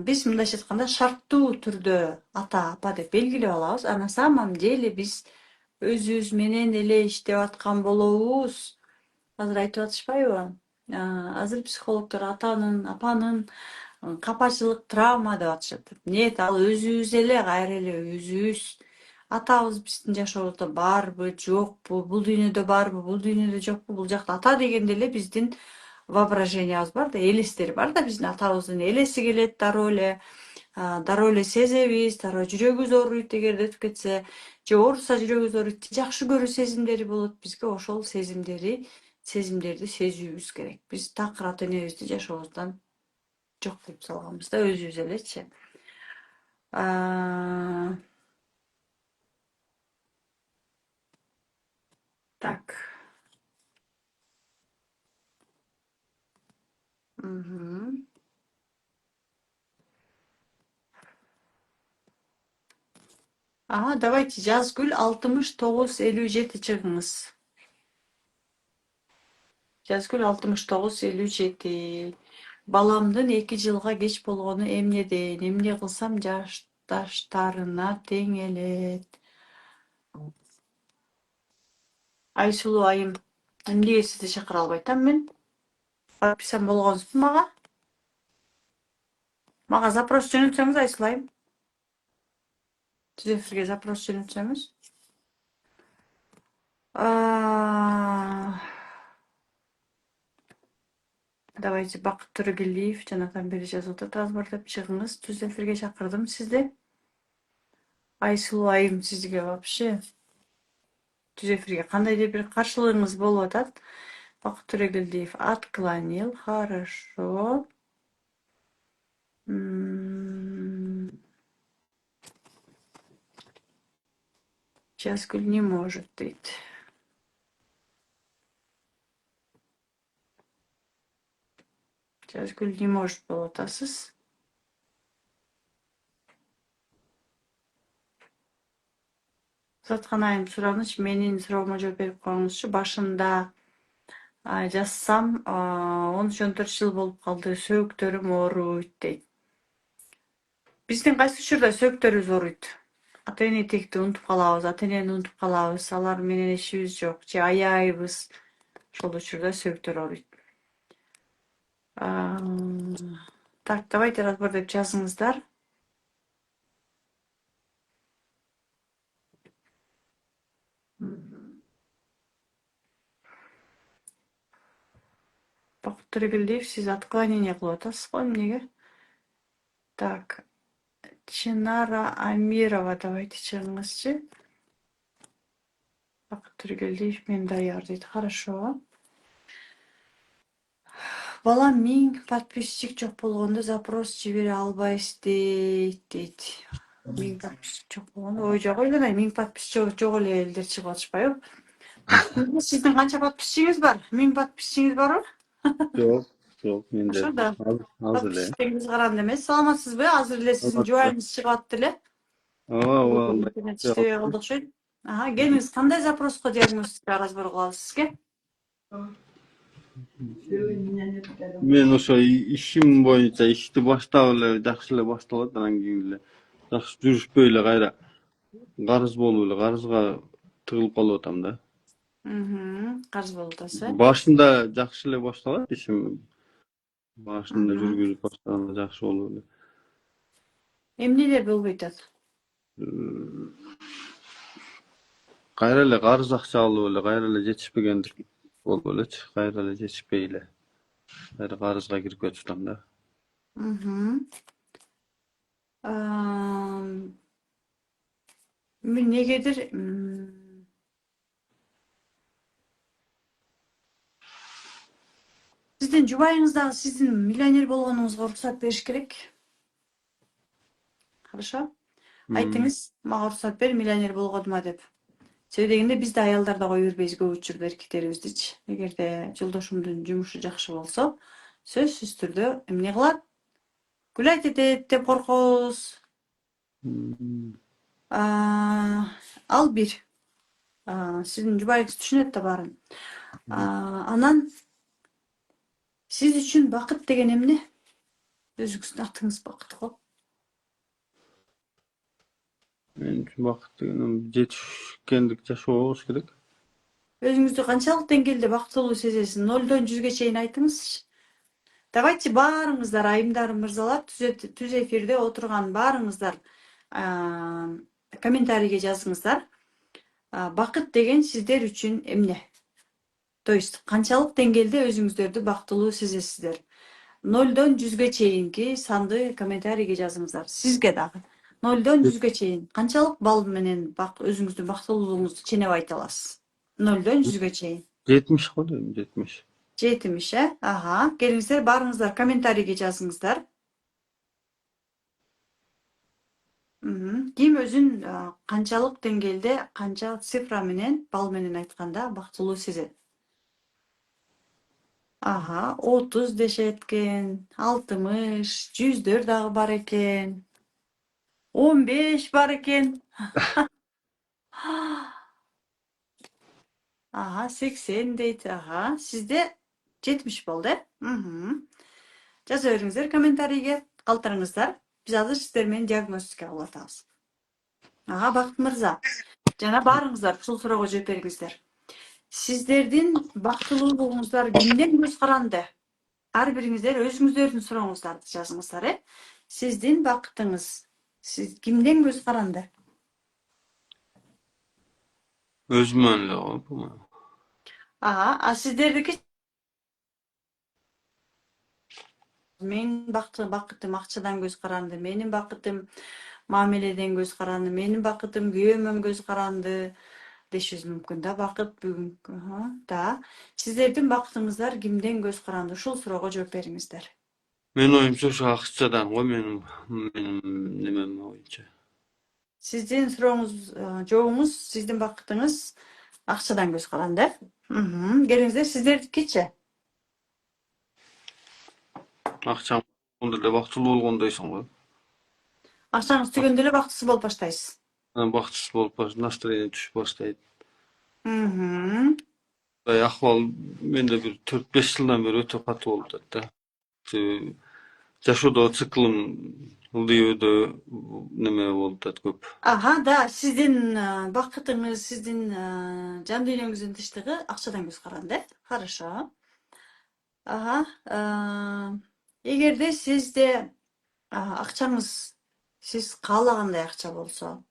Биз мындайча айтканда шарттуу түрдө ата, апа деп белгилеп алабыз. На самом деле биз өзүбүз менен эле иштеп аткан болобуз. Азыр айтып атышпайбы? Азыр психологдор атанын, апанын капачылык травма деп атышат. Нет, ал өзүбүз эле, кайра эле өзүбүз. Атабыз биздин жашообузда барбы, жокпу, бул дүйнөдө барбы, бул дүйнөдө жокпу, бул жакта ата дегенде эле биздин воображениябыз бар да, элестер бар да, биздин атабыздын элеси келет дароо эле сезебиз, дароо жүрөгүбүз ооруйт эгерде өтүп кетсе, же ооруса жүрөгүбүз ооруйт, жакшы көрүү сезимдери болот. Бизге ошол сезимдерди сезүүбүз керек. Биз такыр ата энебизди жашообуздан жок кылып салганбыз да, өзүбүз элечи. Так. Давайте Жазгүл 6957 чыгыңыз. Жазгүл 6957. Баламдын 2 жылга кеч болгону эмне дейин? Эмне кылсам жашташтарына тең элет? Айсулуу айым, эмнеге сизди чакыра албайтам мен? Подписан болгонсузбу мага? Мага запрос жөнөтсөңүз Айсулуу айым. Түз эфирге запрос жөнөтсөңүз. Давайте Бакыт Төрөгелдиев жанатан бери жазып атат, разбор чыгыңыз. Түз эфирге чакырдым сизди. Айсулуу айым, сизге вообще түз эфирге кандайдыр бир каршылыгыңыз болуп атат. Бакыт Төрөгелдиев отклонил. Хорошо. Жазгүл не может дейт. Жазгүл не может болуп атасыз. Заткан айым сураныч, менин суроомо жооп берип коюңузчу. Башында жазсам 13-14 жыл болуп калды, сөөктөрүм ооруйт дейт. Биздин кайсы учурда сөөктөрүбүз ооруйт? Ата эне текти унутуп калабыз, ата энени унутуп калабыз, алар менен ишибиз жок, же аяйбыз. Ошол учурда сөөктөр ооруйт. Так, давайте разбор деп жазыңыздар. Бақыт Төрегелдиев, сіз отклонение кылып атасыз го эмнеге? Так, Чинара Амирова, давайте чыгыңызчы. Бақыт Төрегелдиев, мен даяр дейт. Хорошо. Балам 1000 подписчик жок болгондо запрос жибере албайсыз дейт. 1000 подписчик жок болгондо, ой жок ойлонайм. 1000 подписчик жок эле элдер чыгып атышпайбы? Сиздин канча подписчигиңиз бар? 1000 подписчигиңиз барбы? Yok, yok menде Ошондо. az эле. Подписчигиңиз каранды эмес. Саламатсызбы? Азыр эле сиздин жубайыңыз чыгып атты эле. Ооба, Интернет иштебей калды окшойт. Келиңиз, кандай запроско диагностика разбор кылабыз сизге? мен ошо ишим боюнча ишти баштап эле жакшы эле башталат, анан кийин эле жакшы жүрүшпөй эле кайра карыз болуп эле карызга тыгылып калып атам да. Карыз болуп атасыз. Башында жакшы эле башталат ишим. Башында жүргүзүп баштаганда жакшы болуп эле. Эмнелер болбой атат? Кайра эле карыз акча алып эле, кайра эле жетишпегендик болуп элечи, кайра эле жетишпей эле. Кайра карызга кирип кетип атам да. Негедир сиздин жубайыңыз дагы сиздин миллионер болгонуңузга уруксат бериш керек. Хорошо? Айтыңыз, мага уруксат бер, миллионер болгонума деп. Себеби дегенде биз да аялдар да кое бербейбиз көп учурда эркектерибиздичи. Эгерде жолдошумдун жумушу жакшы болсо, сөзсүз түрдө эмне кылат? Гүлайт этет деп коркобуз. Ал бир. Сиздин жубайыңыз түшүнөт да баарын. Анан сиз үчүн бакыт деген эмне? Өзүңүздүн атыңыз бакыт го. Мен үчүн бакыт деген жетишкендик жашоо болуш керек. Өзүңүздү канчалык деңгээлде бактылуу сезесиз? 0-дон 100ге чейин айтыңызчы. Давайте баарыңыздар, айымдар, мырзалар, түз эфирде отурган баарыңыздар комментарийге жазыңыздар. Бакыт деген сиздер үчүн эмне? То есть канчалык деңгээлде өзүңүздөрдү бактылуу сезесиздер? 0-дон 100ге чейинки санды комментарийге жазыңыздар. Сизге дагы 0-дон 100ге чейин канчалык балл менен өзүңүздүн бактылуулугуңузду ченеп айта аласыз? 0-дон 100ге чейин. 70 го дейм, 70. 70, келиңиздер, баарыңыздар комментарийге жазыңыздар. Ким өзүн канчалык деңгээлде, канча цифра менен, балл менен айтканда бактылуу сезет? 30 дешет экен, 60, 100 дагы бар экен. 15 бар экен. 80 дейт. Сизде 70 болду, жаза бериңиздер комментарийге, калтырыңыздар. Биз азыр сиздер менен диагностика кылып атабыз. Бакыт мырза, жана баарыңыздар ушул суроого жооп бериңиздер. Сиздердин бактылуулугуңуздар кимден көз каранды? Ар бириңиздер өзүңүздөрдүн сурооңуздарды жазыңыздар, Сиздин бакытыңыз кимден көз каранды? Өзүмөн эле го. Сиздердики? Менин бакытым акчадан көз каранды, менин бакытым мамиледен көз каранды, менин бакытым күйөөмөн көз каранды дешиңиз мүмкүн да. Бакыт бүгүнкү. Да. Сиздердин бакытыңыздар кимден көз каранды? Ушул суроого жооп бериңиздер. Мен оюмча ошо акчадан го, менин немем боюнча. Сиздин сурооңуз, жообуңуз, сиздин бакытыңыз акчадан көз каранды. Келиңиздер, сиздердикичи? Акчам болгондо эле бактылуу болгондойсуң го. Акчаңыз түгөндө эле бактысыз болуп баштайсыз. Бактысыз болуп настроение түшүп баштайт. Мындай Акыбал менде бир 4-5 жылдан бери өтө катуу болуп атат да. Жашоодо циклым ылдый өтө неме болуп атат көп. Да, сиздин бакытыңыз, сиздин жан дүйнөңүздүн тынчтыгы акчадан көз каранды. Хорошо. Эгерде сизде акчаңыз сиз каалагандай акча болсо,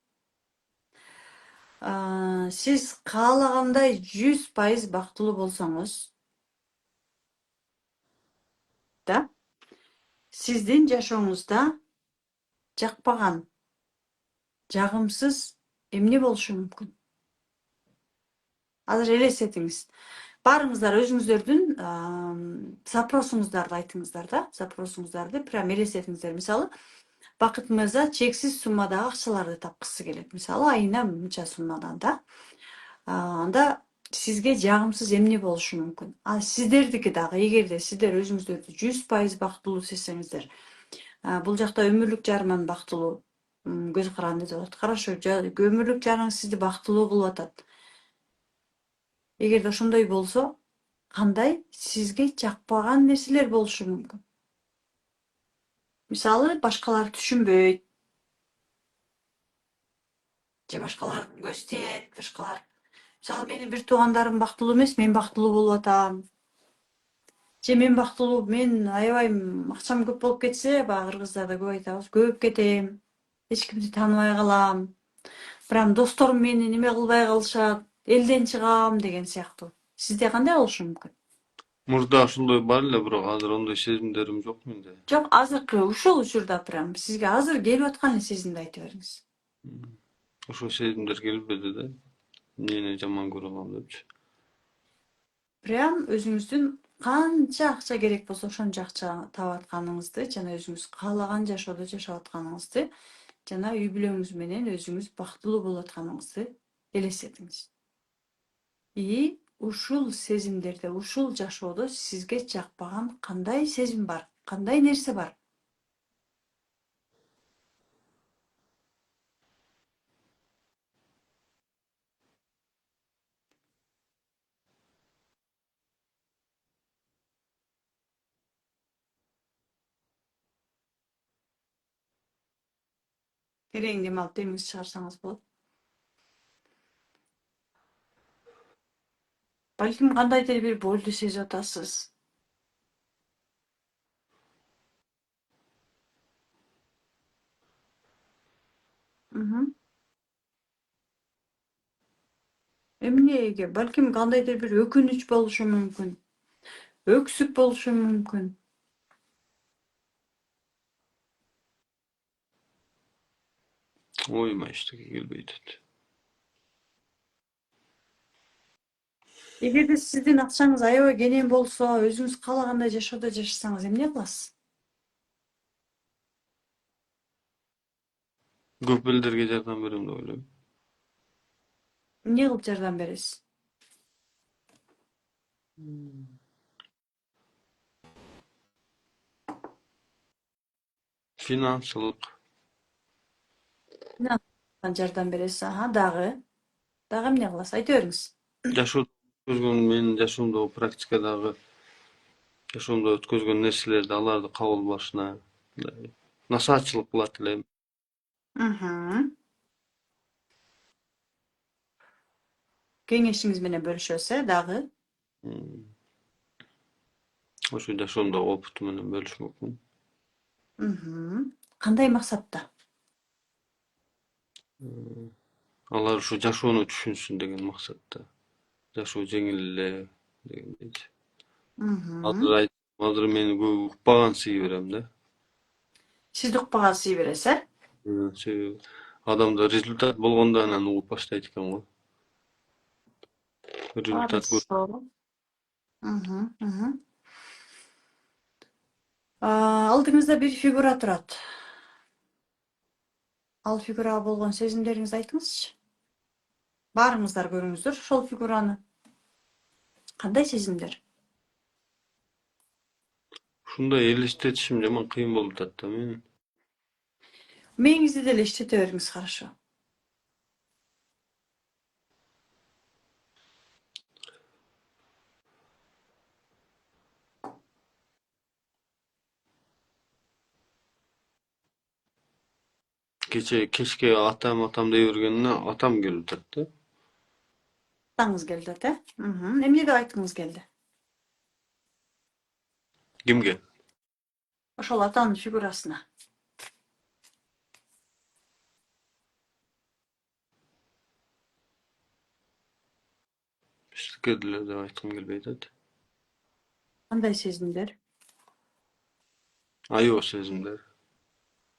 сиз каалагандай 100% бактылуу болсоңуз, да, сиздин жашооңузда жакпаган, жагымсыз эмне болушу мүмкүн? Азыр элестетиңиз. Барыңыздар өзүңүздөрдүн запросуңуздарды айтыңыздар да, запросуңуздарды прям элестетиңиздер. Мисалы, Бакыт мырза чексиз суммадагы акчаларды тапкысы келет. Мисалы, айына мынча суммадан да. Анда сизге жагымсыз эмне болушу мүмкүн? Сиздердики дагы, эгерде сиздер өзүңүздөрдү 100% бактылуу сезсеңиздер, бул жакта өмүрлүк жарыман бактылуу көз каранды деп атат. Хорошо, өмүрлүк жарыңыз сизди бактылуу кылып атат. Эгерде ошондой болсо, кандай сизге жакпаган нерселер болушу мүмкүн? Мисалы, башкалар түшүнбөйт, же башкалар көз тиет, башкалар. Мисалы, менин бир туугандарым бактылуу эмес, мен бактылуу болуп атам. Же мен бактылуу, мен аябай акчам көп болуп кетсе, баягы кыргыздарда көп айтабыз, көбөп кетем, эч кимди тааныбай калам. Прям досторум мени неме кылбай калышат, элден чыгам деген сыяктуу. Сизде кандай болушу мүмкүн? Мурда ошондой бар эле, бирок азыр ондой сезимдерим жок менде. Жок, азыркы ушул учурда прям сизге азыр келип аткан сезимди айтып бериңиз. Ошол сезимдер келбеди да. Эмнени жаман көрө алам депчи. Прям өзүңүздүн канча акча керек болсо ошончо акча таап атканыңызды жана өзүңүз каалаган жашоодо жашап атканыңызды жана үй бүлөңүз менен өзүңүз бактылуу болуп атканыңызды элестетиңиз. И ушул сезимдерде, ушул жашоодо сизге жакпаган кандай сезим бар? Кандай нерсе бар? Терең дем алып демиңизди чыгарсаңыз болот. Балким кандайдыр бир болду сезип атасыз. Эмнеге? Балким кандайдыр бир өкүнүч болушу мүмкүн. Өксүк болушу мүмкүн. Оюма эчтеке келбей атат. Эгерде сиздин акчаңыз аябай кенен болсо, өзүңүз каалагандай жашоодо жашасаңыз эмне кыласыз? Көп элдерге жардам берем деп ойлойм. Эмне кылып жардам бересиз? Финансылык. Жардам бересиз. Дагы эмне кыласыз? Айта бериңиз. Жашоо өткөзгөн менин жашоомдогу практикадагы жашоомдо өткөзгөн нерселерди аларды кабыл алышына насаатчылык кылат элем. Кеңешиңиз менен бөлүшөсүз, дагы. Ошо жашоомдогу опытым менен бөлүшмөкмүн. Кандай максатта? Алар ушу жашоону түшүнсүн деген максатта. Жашоо жеңил эле дегендейчи. Азыр мени көп укпаган сый берем да. Сизди укпаган сый бересиз, Себеби адамда результат болгондо анан угуп баштайт экен го. Результат Алдыңызда бир фигура турат. Ал фигурага болгон сезимдериңизди айтыңызчы. Барыңыздар көрүңүздөр ошол фигураны. Кандай сезимдер? ушундай элестетишим жаман кыйын болуп атат да менин. Мээңизди деле иштете бериңиз, хорошо. Кечке атам дей бергенине атам келип атат да. Атаңыз келди атат, Эмне деп айткыңыз келди? Кимге? ошол атанын фигурасына. Eşlik ediler de aytgym gelbeydi. Кандай сезимдер? Ayo sezimler.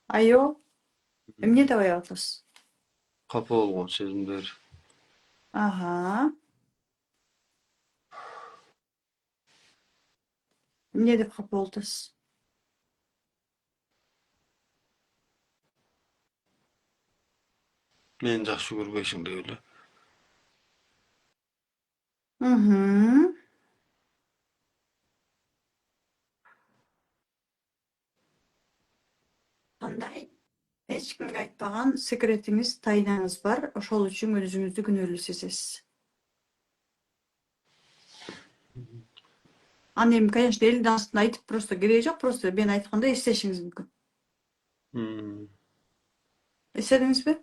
Айо, эмне деп аябыз? Kapa bolgon sezimler. Ага. Эмне деп капа болдуз? Meni jakşı görbeşiň diýeli. Мгм. Кандай? Эч кимге айтпаган секретиңиз, тайнаңыз бар. Ошол үчүн өзүңүздү күнөөлүү сезесиз. Аны эми, конечно, элдин астында айтып просто кереги жок, просто мен айткандай эстешиңиз мүмкүн. Эстедиңизби?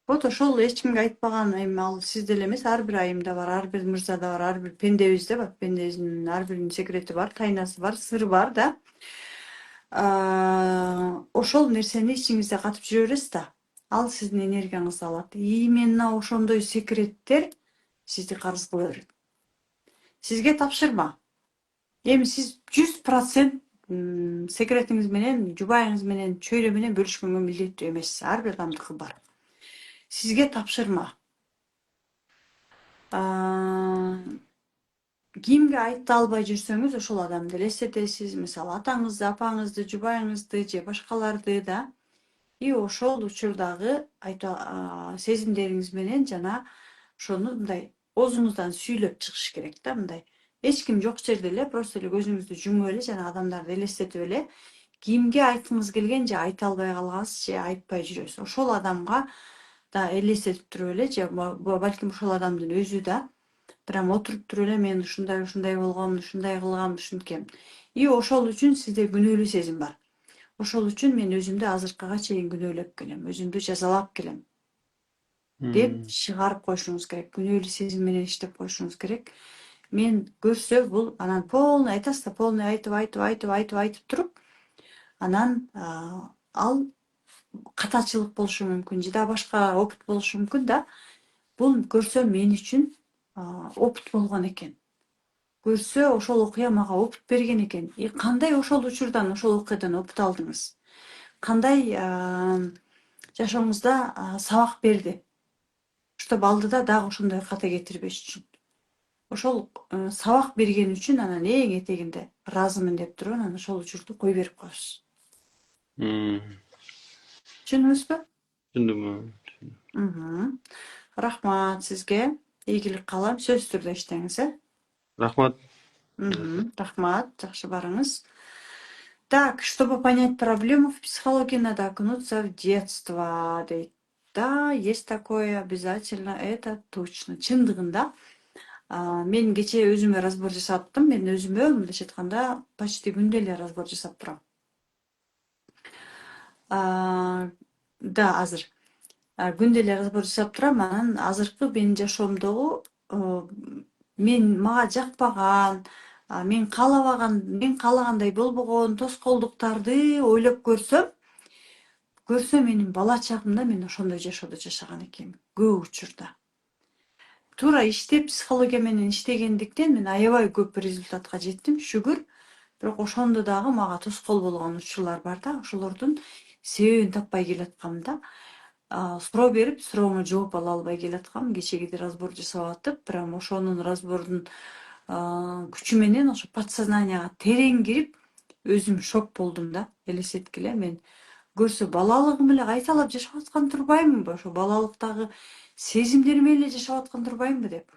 Вот ошол эч кимге айтпаган эми ал сизде эле эмес, ар бир айымда бар, ар бир мырзада бар, ар бир пендебизде бар. Пендебиздин ар биринин секрети бар, тайнасы бар, сыры бар да. Ошол нерсени ичиңизде катып жүрө бересиз да. Ал сиздин энергияңызды алат. Именно ошондой секреттер сизди карыз кыла берет. Сизге тапшырма. Эми сиз 100% секретиңиз менен, жубайыңыз менен, чөйрө менен бөлүшкөнгө милдеттүү эмессиз. Ар бир адамдыкы бар. Сизге тапшырма. Кимге айта албай жүрсөңүз, ошол адамды элестетесиз. Мисалы, атаңызды, апаңызды, жубайыңызды же башкаларды да. И ошол учурдагы сезимдериңиз менен жана ошону мындай оозуңуздан сүйлөп чыгыш керек да, мындай. Эч ким жок жерде эле просто эле көзүңүздү жумуп эле жана адамдарды элестетип эле кимге айткыңыз келген же айта албай калгансыз же айтпай жүрөсүз. Ошол адамга да элестетип туруп эле же балким ошол адамдын өзү да прям отуруп туруп эле мен ушундай болгом, ушундай кылгам, ушинткем. И ошол үчүн сизде күнөөлүү сезим бар. Ошол үчүн мен өзүмдү азыркыга чейин күнөөлөп келем, өзүмдү жазалап келем деп чыгарып коюшуңуз керек. Күнөөлүү сезим менен иштеп коюшуңуз керек. Мен көрсө бул анан полный айтасыз да, полный айтып туруп, анан ал катачылык болушу мүмкүн, же да башка опыт болушу мүмкүн да. Бул көрсө мен үчүн опыт болгон экен. Көрсө ошол окуя мага опыт берген экен. Кандай ошол учурдан, ошол окуядан опыт алдыңыз? Кандай жашооңузда сабак берди? Чтоб алдыда дагы ошондой ката кетирбеш үчүн. Ошол сабак берген үчүн анан эң этегинде ыраазымын деп туруп, анан ошол учурду кой берип коесуз. Түшүндүңүзбү? Түшүндүм. Рахмат сизге. Ийгилик каалайм. Сөзсүз түрдө иштеңиз, Рахмат. Рахмат, жакшы барыңыз. Так, чтобы понять проблему в психологии, надо окунуться в детство, дейт. Да, есть такое обязательно, это точно. Чындыгында мен кечээ өзүмө разбор жасаптым. Мен өзүмө мындайча айтканда почти күндө эле разбор жасап турам. Да, азыр күндө эле разбор жасап турам. Анан азыркы менин жашоомдогу мага жакпаган, мен каалагандай болбогон тоскоолдуктарды ойлоп көрсөм менин бала чагымда мен ошондой жашоодо жашаган экенмин көп учурда. Туура иштеп, психология менен иштегендиктен мен аябай көп результатка жеттим, шүгүр. Бирок ошондо дагы мага тоскоол болгон учурлар бар да, ошолордун себебин таппай келаткам да. Суроо берип, сурооңо жооп ала албай келаткам. Кечеги разбор жасап атып, прям ошонун разбордун күчү менен ошо подсознанияга терең кирип, өзүм шок болдум да, элестеткиле мен көрсө балалыгым эле кайталап жашап аткан турбаймынбы, ошо балалыктагы сезимдерим эле жашап аткан турбаймынбы деп.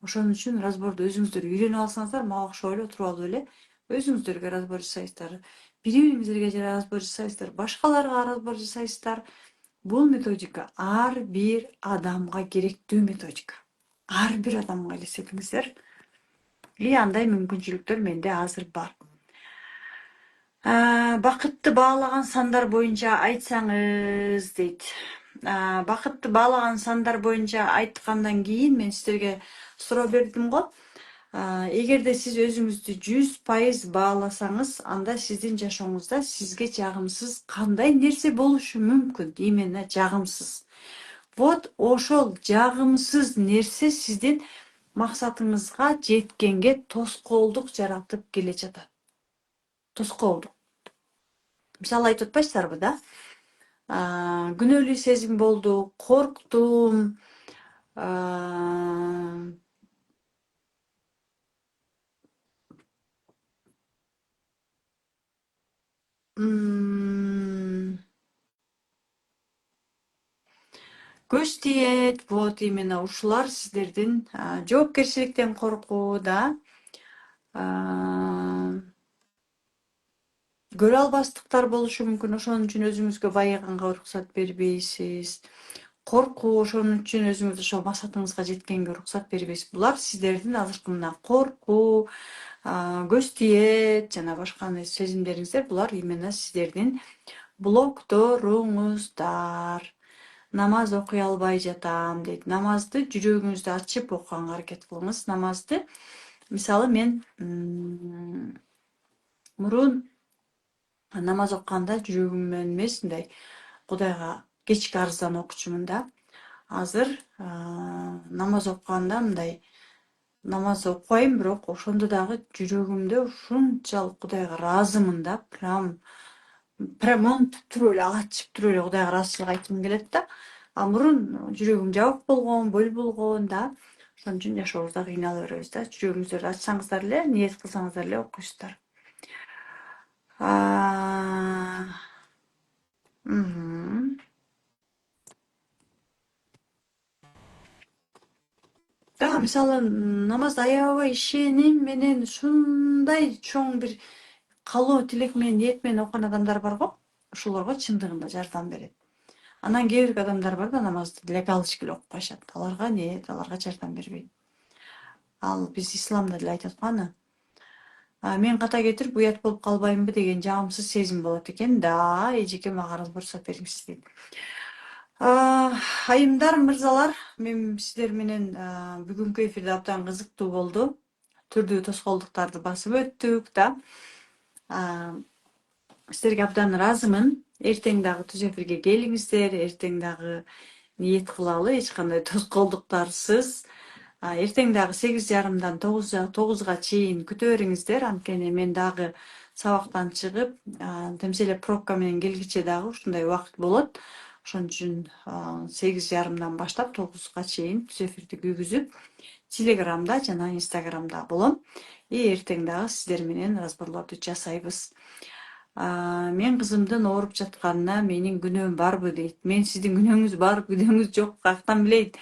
Ошон үчүн разборду өзүңүздөр үйрөнүп алсаңыздар, мага окшоп эле отуруп алып эле өзүңүздөргө разбор жасайсыздар. Бири-бириңиздерге разбор жасайсыздар, башкаларга разбор жасайсыздар. Бул методика ар бир адамга керектүү методика. Ар бир адамга элестетиңиздер. И андай мүмкүнчүлүктөр менде азыр бар. Бакытты баалаган сандар боюнча айтсаңыз дейт. Бакытты баалаган сандар боюнча айткандан кийин мен сиздерге суроо бердим го. Эгерде сиз өзүңүздү 100% бааласаңыз, анда сиздин жашооңузда сизге жагымсыз кандай нерсе болушу мүмкүн? Именно жагымсыз. Вот ошол жагымсыз нерсе сиздин максатыңызга жеткенге тоскоолдук жаратып келе жатат. Тоскоолдук. Мисалы айтып атпайсыздарбы да? Күнөөлүү сезим болду, корктум, көз тиет. Вот именно ушулар сиздердин жоопкерчиликтен коркуу да, көрө албастыктар болушу мүмкүн. Ошон үчүн өзүңүзгө байыганга уруксат бербейсиз. Коркуу, ошон үчүн өзүңүз ошол максатыңызга жеткенге уруксат бербейсиз. Булар сиздердин азыркы мына коркуу, көз тиет жана башка сезимдериңиздер, булар именно сиздердин блокторуңуздар. Намаз окуй албай жатам дейт. Намазды жүрөгүңүздү ачып окуганга аракет кылыңыз. Намазды мисалы мен мурун намаз окуганда жүрөгүмөн эмес, мындай Кудайга кечки арыздан окучумун да. Азыр намаз окуганда мындай намаз окубайм, бирок ошондо дагы жүрөгүмдө ушунчалык Кудайга ыраазымын да. Прям монтип туруп эле, ачып туруп эле Кудайга ыраазычылык айткым келет да. Мурун жүрөгүм жабык болгон, бөл болгон да. Ошон үчүн жашообузда кыйнала беребиз да. Жүрөгүңүздөрдү ачсаңыздар эле, ниет кылсаңыздар эле окуйсуздар. Да, мисалы намазды аябай ишеним менен ушундай чоң бир каалоо тилек менен, ниет менен окуган адамдар бар го. Ошолорго чындыгында жардам берет. Анан кээ бир адамдар бар да, намазды для галочки эле окупашат. Аларга нет, аларга жардам бербейт. Ал биз исламда деле айтып атканы. Мен ката кетирип уят болуп калбаймынбы деген жагымсыз сезим болот экен. Да, эжеке мага уруксат бериңиз дейт. Айымдар, мырзалар, мен сиздер менен бүгүнкү эфирде абдан кызыктуу болду. Түрдүү тоскоолдуктарды басып өттүк да. Сиздерге абдан ыраазымын. Эртең дагы түз эфирге келиңиздер. Эртең дагы ниет кылалы, эч кандай тоскоолдуктарсыз. Эртең дагы 8:30-дан 9-га чейин күтө бериңиздер. Анткени мен дагы сабактан чыгып, темселеп пробка менен келгиче дагы ушундай убакыт болот. Ошон үчүн 8:30-дан баштап 9-га чейин түз эфирди күйгүзүп, Телеграмда жана Инстаграмда болом. Эртең дагы сиздер менен разборлорду жасайбыз. Мен кызымдын ооруп жатканына менин күнөөм барбы дейт. Мен сиздин күнөөңүз бар, күнөөңүз жок, каяктан билейин.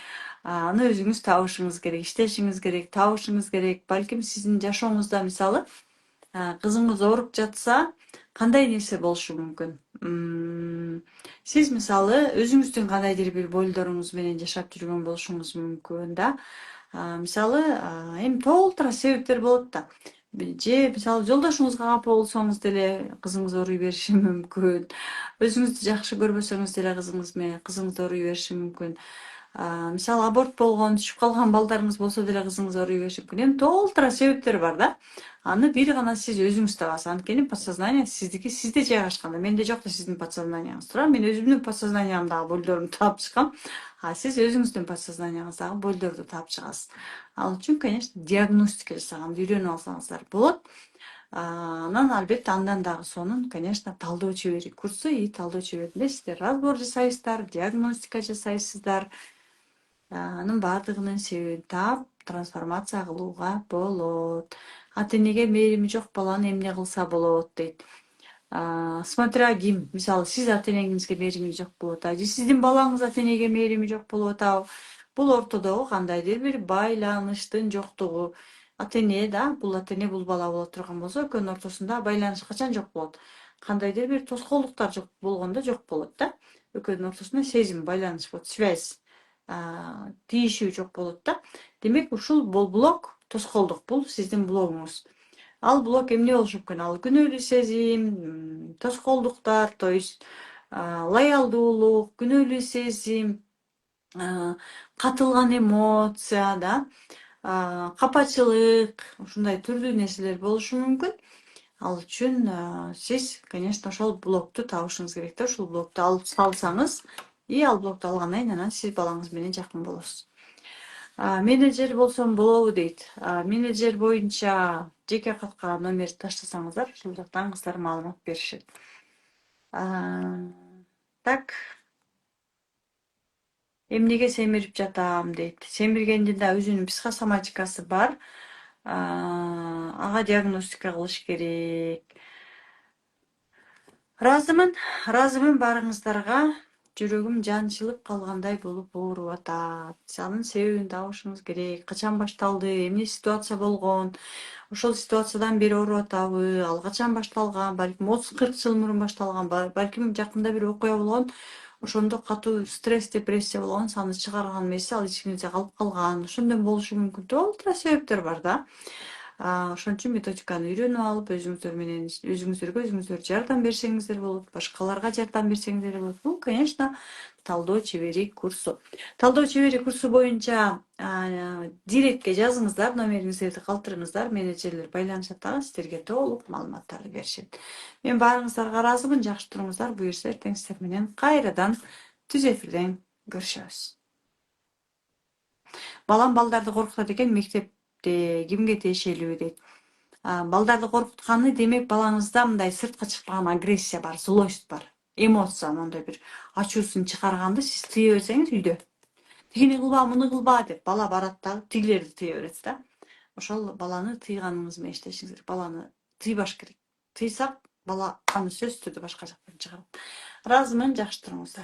Аны өзүңүз табышыңыз керек, иштешиңиз керек, табышыңыз керек. Балким сиздин жашооңузда мисалы кызыңыз ооруп жатса, кандай нерсе болушу мүмкүн? Сиз мисалы өзүңүздүн кандайдыр бир бойлдоруңуз менен жашап жүргөн болушуңуз мүмкүн да. Мисалы эми толтура себептер болот да. Же мисалы жолдошуңузга капа болсоңуз деле кызыңыз ооруй бериши мүмкүн. Өзүңүздү жакшы көрбөсөңүз деле кызыңыз ооруй бериши мүмкүн. Мисалы аборт болгон, түшүп калган балдарыңыз болсо деле кызыңыз ооруй бериши мүмкүн. Эми толтура себептер бар да. Аны бир гана сиз өзүңүз табасыз. Анткени подсознание сиздики сизде жайгашкан. Менде жок да сиздин подсознанияңыз. Туура, мен өзүмдүн подсознаниямдагы болдорумду таап чыккам. Сиз өзүңүздүн подсознанияңыздагы болдорду таап чыгасыз. Ал үчүн, конечно, диагностика жасаганды үйрөнүп алсаңыздар болот. Анан албетте андан дагы сонун, конечно, талдоо чебери курсу и талдоо чеберинде сиздер разбор жасайсыздар, диагностика жасайсыздар. Анын баардыгынын себебин таап, трансформация кылууга болот. Ата энеге мээрими жок баланы эмне кылса болот дейт. Смотря ким, мисалы сиз ата энеңизге мээримиңиз жок болуп атабы, же сиздин балаңыз ата энеге мээрими жок болуп атабы. Бул ортодогу кандайдыр бир байланыштын жоктугу. Ата эне да, бул ата эне, бул бала боло турган болсо, экөөнүн ортосунда байланыш качан жок болот? Кандайдыр бир тоскоолдуктар жок болгондо жок болот да. Экөөнүн ортосунда сезим, байланыш болот, связь, тийишүү жок болот да. Демек, ушул блок тоскоолдук, бул сиздин блогуңуз. Ал блок эмне болушу мүмкүн? Ал күнөөлүү сезим, тоскоолдуктар, то есть лоялдуулук, күнөөлүү сезим, катылган эмоция да. капачылык, ушундай түрдүү нерселер болушу мүмкүн. Ал үчүн сиз, конечно, ошол блокту табышыңыз керек да. Ушул блокту алып салсаңыз, ал блокту алгандан кийин анан сиз балаңыз менен жакын болосуз. Менеджер болсом болобу дейт. Менеджер боюнча жеке катка номер таштасаңыздар, ошол жактан кыздар маалымат беришет. Так, эмнеге семирип жатам дейт. Семиргендин да өзүнүн психосоматикасы бар. Ага диагностика кылыш керек. Ыраазымын баарыңыздарга. Жүрөгүм жанчылып калгандай болуп ооруп атат. Анын себебин табышыңыз керек. Качан башталды, эмне ситуация болгон, ошол ситуациядан бери ооруп атабы, ал качан башталган, балким 30-40 жыл мурун башталган, балким жакында бир окуя болгон, ошондо катуу стресс, депрессия болгон, аны чыгарган эмеси, ал ичиңизде калып калган, ошондон болушу мүмкүн. Толук себептер бар да. Ошон үчүн методиканы үйрөнүп алып, өзүңүзгө жардам берсеңиздер болот, башкаларга жардам берсеңиздер болот. Бул, конечно, талдоо чеберик курсу. Талдоо чеберик курсу боюнча директке жазыңыздар, номериңиздерди калтырыңыздар, менеджерлер байланышат дагы, сиздерге толук маалыматтарды беришет. Мен баарыңыздарга ыраазымын, жакшы туруңуздар. Буюрса эртең сиздер менен кайрадан түз эфирден көрүшөбүз. Балам балдарды коркутат экен, мектепте кимге тиешелүү дейт. Балдарды коркутканы демек балаңызда мындай сыртка чыккан агрессия бар, злость бар, эмоция, мондой бир ачуусун чыгарганды сиз тыя берсеңиз үйдө. Тигини кылба, муну кылба деп бала барат да, тигилерди тыя берет да. Ошол баланы тыйганыңыз менен иштешиңиз керек. Баланы тыйбаш керек. Тыйсак, бала аны сөзсүз түрдө башка жактан чыгарат. Ыраазымын, жакшы туруңуздар.